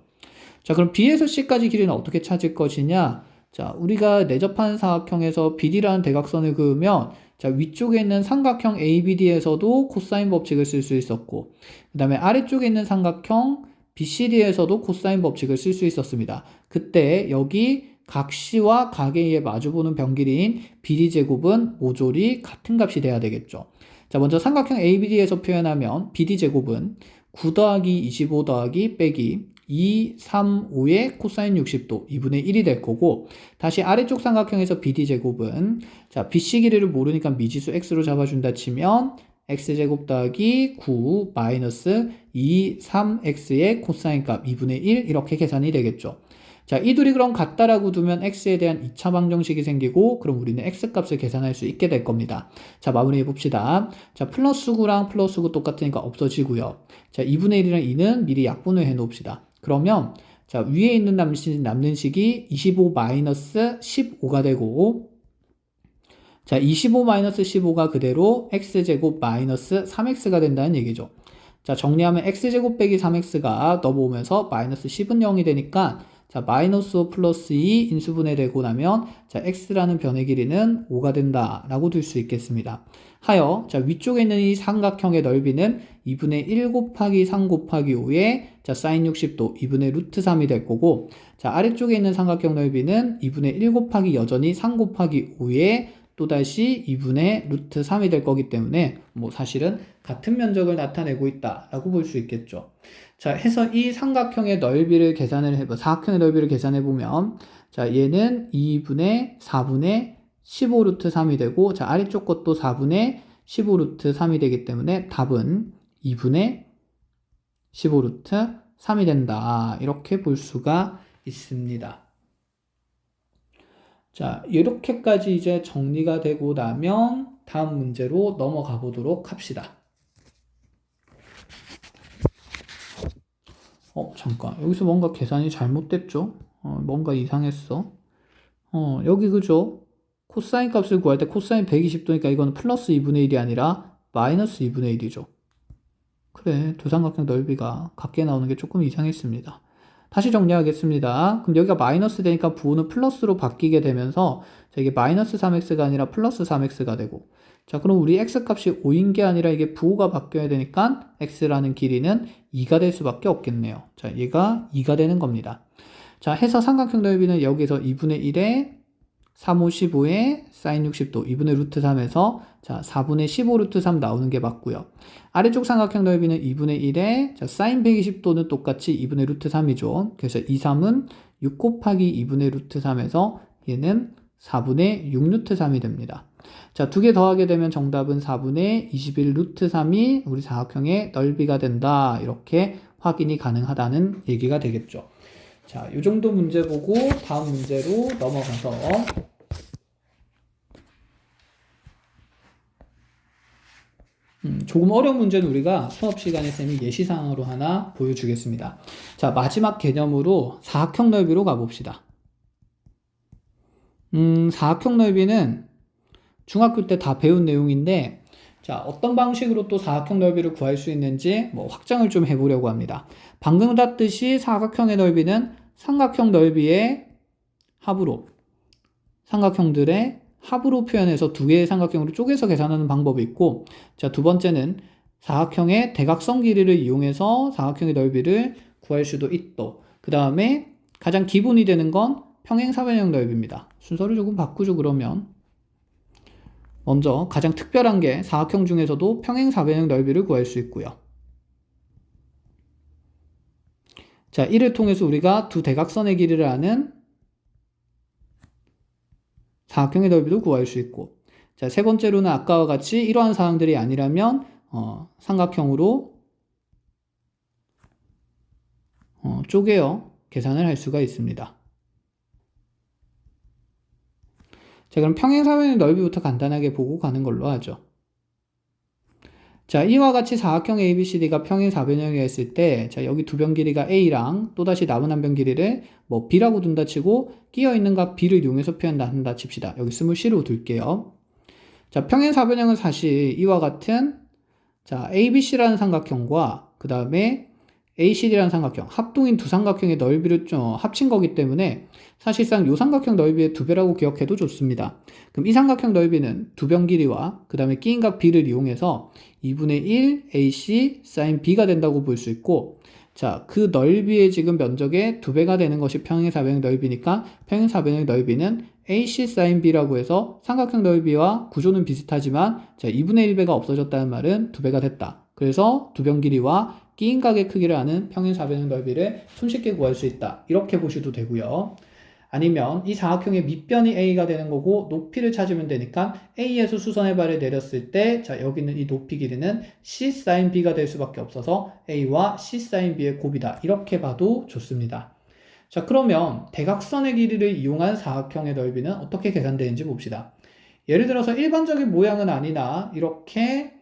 자, 그럼 B에서 C까지 길이는 어떻게 찾을 것이냐? 자, 우리가 내접하는 사각형에서 BD라는 대각선을 그으면 자, 위쪽에 있는 삼각형 ABD에서도 코사인 법칙을 쓸 수 있었고, 그 다음에 아래쪽에 있는 삼각형 BCD에서도 코사인 법칙을 쓸 수 있었습니다. 그때 여기 각 C와 각 A의 마주보는 변길이인 BD제곱은 모조리 같은 값이 돼야 되겠죠. 자, 먼저 삼각형 ABD에서 표현하면 BD제곱은 9 더하기 25 더하기 빼기 2, 3, 5의 코사인 60도 2분의 1이 될 거고, 다시 아래쪽 삼각형에서 BD제곱은 자, BC 길이를 모르니까 미지수 X로 잡아준다 치면 X제곱 더하기 9 마이너스 2, 3X의 코사인 값 2분의 1 이렇게 계산이 되겠죠. 자, 이 둘이 그럼 같다라고 두면 X에 대한 2차 방정식이 생기고, 그럼 우리는 X 값을 계산할 수 있게 될 겁니다. 자, 마무리해 봅시다. 자, 플러스 9랑 플러스 9 똑같으니까 없어지고요. 자, 2분의 1이랑 2는 미리 약분을 해 놓읍시다. 그러면 자, 위에 있는 남는 식이 25 마이너스 15가 되고, 자, 25 마이너스 15가 그대로 x제곱 마이너스 3x가 된다는 얘기죠. 자, 정리하면 x제곱 빼기 3x가 넘어오면서 마이너스 10은 0이 되니까 자, 마이너스 5 플러스 2 인수분해되고 나면 자, x라는 변의 길이는 5가 된다라고 둘 수 있겠습니다. 하여 자, 위쪽에 있는 이 삼각형의 넓이는 2분의 1 곱하기 3 곱하기 5의 자, 사인 60도 2분의 루트 3이 될 거고, 자, 아래쪽에 있는 삼각형 넓이는 2분의 1 곱하기 여전히 3 곱하기 5의 또다시 2분의 루트 3이 될 거기 때문에 뭐 사실은 같은 면적을 나타내고 있다라고 볼 수 있겠죠. 자, 해서 이 삼각형의 넓이를 사각형의 넓이를 계산해 보면 자, 얘는 2분의 4분의 15 루트 3이 되고, 자, 아래쪽 것도 4분의 15 루트 3이 되기 때문에 답은 2분의 15 루트 3이 된다. 이렇게 볼 수가 있습니다. 자, 이렇게까지 이제 정리가 되고 나면 다음 문제로 넘어가 보도록 합시다. 잠깐. 여기서 뭔가 계산이 잘못됐죠? 뭔가 이상했어. 여기 그죠? 코사인 값을 구할 때 코사인 120도니까 이거는 플러스 2분의 1이 아니라 마이너스 2분의 1이죠. 그래, 두 삼각형 넓이가 같게 나오는 게 조금 이상했습니다. 다시 정리하겠습니다. 그럼 여기가 마이너스 되니까 부호는 플러스로 바뀌게 되면서 자, 이게 마이너스 3x가 아니라 플러스 3x가 되고, 자, 그럼 우리 x값이 5인 게 아니라 이게 부호가 바뀌어야 되니까 x라는 길이는 2가 될 수밖에 없겠네요. 자, 얘가 2가 되는 겁니다. 자, 해서 삼각형 넓이는 여기서 2분의 1에 3, 5, 15에 사인 60도 2분의 루트 3에서 자, 4분의 15 루트 3 나오는 게 맞고요. 아래쪽 삼각형 넓이는 2분의 1에 자, 사인 120도는 똑같이 2분의 루트 3이죠. 그래서 2, 3은 6 곱하기 2분의 루트 3에서 얘는 4분의 6 루트 3이 됩니다. 자, 두 개 더하게 되면 정답은 4분의 21 루트 3이 우리 사각형의 넓이가 된다. 이렇게 확인이 가능하다는 얘기가 되겠죠. 자, 이 정도 문제 보고 다음 문제로 넘어가서 조금 어려운 문제는 우리가 수업 시간에 쌤이 예시사항으로 하나 보여주겠습니다. 자, 마지막 개념으로 사각형 넓이로 가봅시다. 사각형 넓이는 중학교 때 다 배운 내용인데, 자, 어떤 방식으로 또 사각형 넓이를 구할 수 있는지 확장을 좀 해보려고 합니다. 방금 봤듯이 사각형의 넓이는 삼각형 넓이의 합으로, 삼각형들의 합으로 표현해서 두 개의 삼각형으로 쪼개서 계산하는 방법이 있고, 자, 두 번째는 사각형의 대각선 길이를 이용해서 사각형의 넓이를 구할 수도 있고, 그 다음에 가장 기본이 되는 건 평행사변형 넓이입니다. 순서를 조금 바꾸죠. 그러면 먼저 가장 특별한 게 사각형 중에서도 평행사변형 넓이를 구할 수 있고요. 자, 이를 통해서 우리가 두 대각선의 길이를 아는 사각형의 넓이도 구할 수 있고, 자, 세 번째로는 아까와 같이 이러한 사항들이 아니라면 삼각형으로 쪼개어 계산을 할 수가 있습니다. 자, 그럼 평행사변의 넓이부터 간단하게 보고 가는 걸로 하죠. 자, 이와 같이 사각형 ABCD가 평행사변형이 했을 때, 자, 여기 두 변 길이가 A랑 또다시 남은 한 변 길이를 B라고 둔다 치고 끼어있는 각 B를 이용해서 표현한다 칩시다. 여기 스몰 C로 둘게요. 자, 평행사변형은 사실 이와 같은 자, ABC라는 삼각형과 그 다음에 ACD라는 삼각형, 합동인 두 삼각형의 넓이를 좀 합친 거기 때문에 사실상 이 삼각형 넓이의 두 배라고 기억해도 좋습니다. 그럼 이 삼각형 넓이는 두 변 길이와 그 다음에 끼인 각 B를 이용해서 2분의 1 AC sin B가 된다고 볼 수 있고, 자, 그 넓이의 지금 면적의 두 배가 되는 것이 평행사변형 넓이니까 평행사변형 넓이는 AC sin B라고 해서 삼각형 넓이와 구조는 비슷하지만 자, 2분의 1배가 없어졌다는 말은 두 배가 됐다. 그래서 두 변 길이와 끼인 각의 크기를 아는 평행사변형 넓이를 손쉽게 구할 수 있다. 이렇게 보셔도 되고요. 아니면 이 사각형의 밑변이 A가 되는 거고 높이를 찾으면 되니까 A에서 수선의 발을 내렸을 때 자, 여기 있는 이 높이 길이는 C sin B가 될 수밖에 없어서 A와 C sin B의 곱이다. 이렇게 봐도 좋습니다. 자, 그러면 대각선의 길이를 이용한 사각형의 넓이는 어떻게 계산되는지 봅시다. 예를 들어서 일반적인 모양은 아니나 이렇게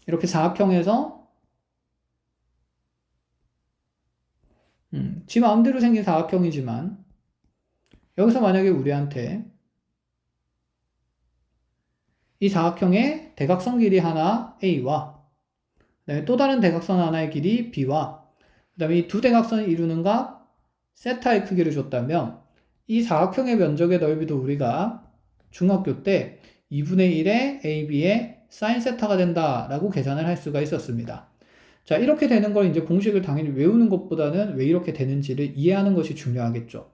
이렇게 사각형에서 지 마음대로 생긴 사각형이지만 여기서 만약에 우리한테 이 사각형의 대각선 길이 하나 A와 그다음에 또 다른 대각선 하나의 길이 B와 그 다음에 이 두 대각선을 이루는 각 세타의 크기를 줬다면 이 사각형의 면적의 넓이도 우리가 중학교 때 2분의 1의 AB의 sin 세타가 된다라고 계산을 할 수가 있었습니다. 자, 이렇게 되는 걸 이제 공식을 당연히 외우는 것보다는 왜 이렇게 되는지를 이해하는 것이 중요하겠죠.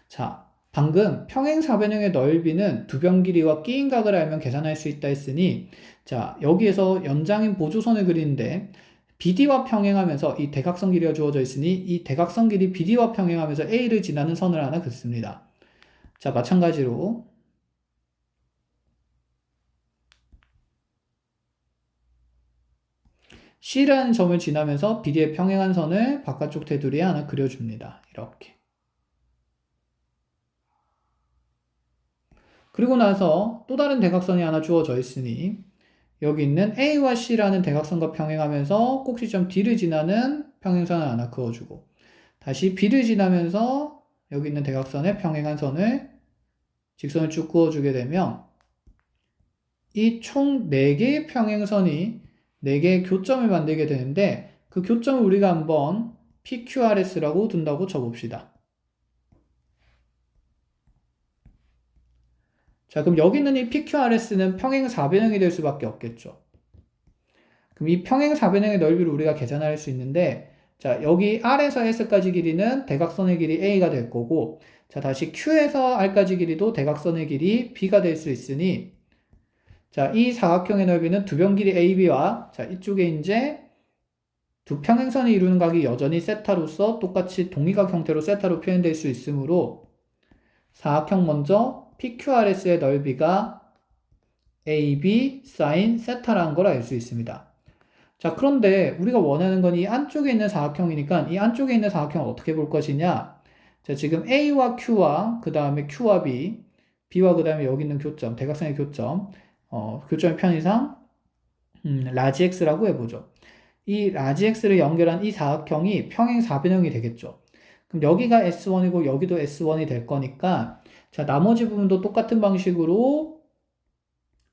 자, 방금 평행사변형의 넓이는 두 변 길이와 끼인 각을 알면 계산할 수 있다 했으니 자, 여기에서 연장인 보조선을 그리는데 BD와 평행하면서 이 대각선 길이가 주어져 있으니 이 대각선 길이 BD와 평행하면서 A를 지나는 선을 하나 긋습니다. 자, 마찬가지로 C라는 점을 지나면서 BD의 평행한 선을 바깥쪽 테두리에 하나 그려줍니다. 이렇게. 그리고 나서 또 다른 대각선이 하나 주어져 있으니 여기 있는 A와 C라는 대각선과 평행하면서 꼭지점 D를 지나는 평행선을 하나 그어주고 다시 B를 지나면서 여기 있는 대각선에 평행한 선을 직선을 쭉 그어주게 되면 이 총 4개의 평행선이 4개의 교점을 만들게 되는데 그 교점을 우리가 한번 PQRS라고 둔다고 쳐봅시다. 자, 그럼 여기 있는 이 PQRS는 평행사변형이 될 수밖에 없겠죠. 그럼 이 평행사변형의 넓이를 우리가 계산할 수 있는데 자, 여기 R에서 S까지 길이는 대각선의 길이 A가 될 거고 자, 다시 Q에서 R까지 길이도 대각선의 길이 B가 될 수 있으니 자, 이 사각형의 넓이는 두 변 길이 AB와 자, 이쪽에 이제 두 평행선이 이루는 각이 여전히 세타로서 똑같이 동의각 형태로 세타로 표현될 수 있으므로 사각형 먼저 PQRS의 넓이가 AB sin 세타라는 걸 알 수 있습니다. 자, 그런데 우리가 원하는 건 이 안쪽에 있는 사각형이니까 이 안쪽에 있는 사각형을 어떻게 볼 것이냐? 자, 지금 A와 Q와 그 다음에 Q와 B, B와 그 다음에 여기 있는 교점, 대각선의 교점, 교점의 편의상 라지 X라고 해보죠. 이 라지 X를 연결한 이 사각형이 평행 사변형이 되겠죠. 그럼 여기가 S1이고 여기도 S1이 될 거니까 자, 나머지 부분도 똑같은 방식으로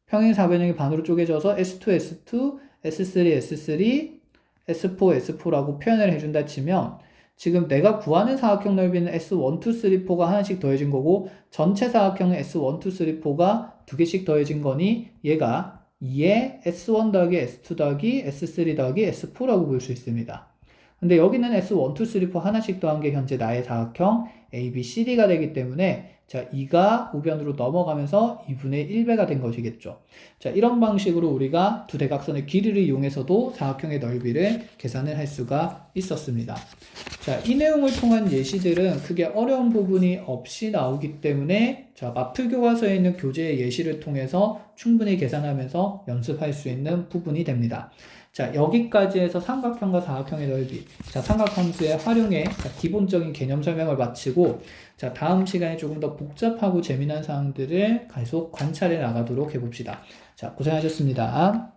평행 사변형이 반으로 쪼개져서 S2, S2, S3, S3, S4, S4라고 표현을 해준다 치면 지금 내가 구하는 사각형 넓이는 S1, 2, 3, 4가 하나씩 더해진 거고 전체 사각형은 S1, 2, 3, 4가 두 개씩 더해진 거니 얘가 2의 S1 더하기 S2 더하기 S3 더하기 S4라고 볼 수 있습니다. 근데 여기는 S1, 2, 3, 4 하나씩 더한 게 현재 나의 사각형 ABCD가 되기 때문에 자, 2가 우변으로 넘어가면서 2분의 1배가 된 것이겠죠. 자, 이런 방식으로 우리가 두 대각선의 길이를 이용해서도 사각형의 넓이를 계산을 할 수가 있었습니다. 자, 이 내용을 통한 예시들은 크게 어려운 부분이 없이 나오기 때문에 자, 마플교과서에 있는 교재의 예시를 통해서 충분히 계산하면서 연습할 수 있는 부분이 됩니다. 자, 여기까지 해서 삼각형과 사각형의 넓이, 자, 삼각함수의 활용에 기본적인 개념 설명을 마치고 자, 다음 시간에 조금 더 복잡하고 재미난 사항들을 계속 관찰해 나가도록 해봅시다. 자, 고생하셨습니다.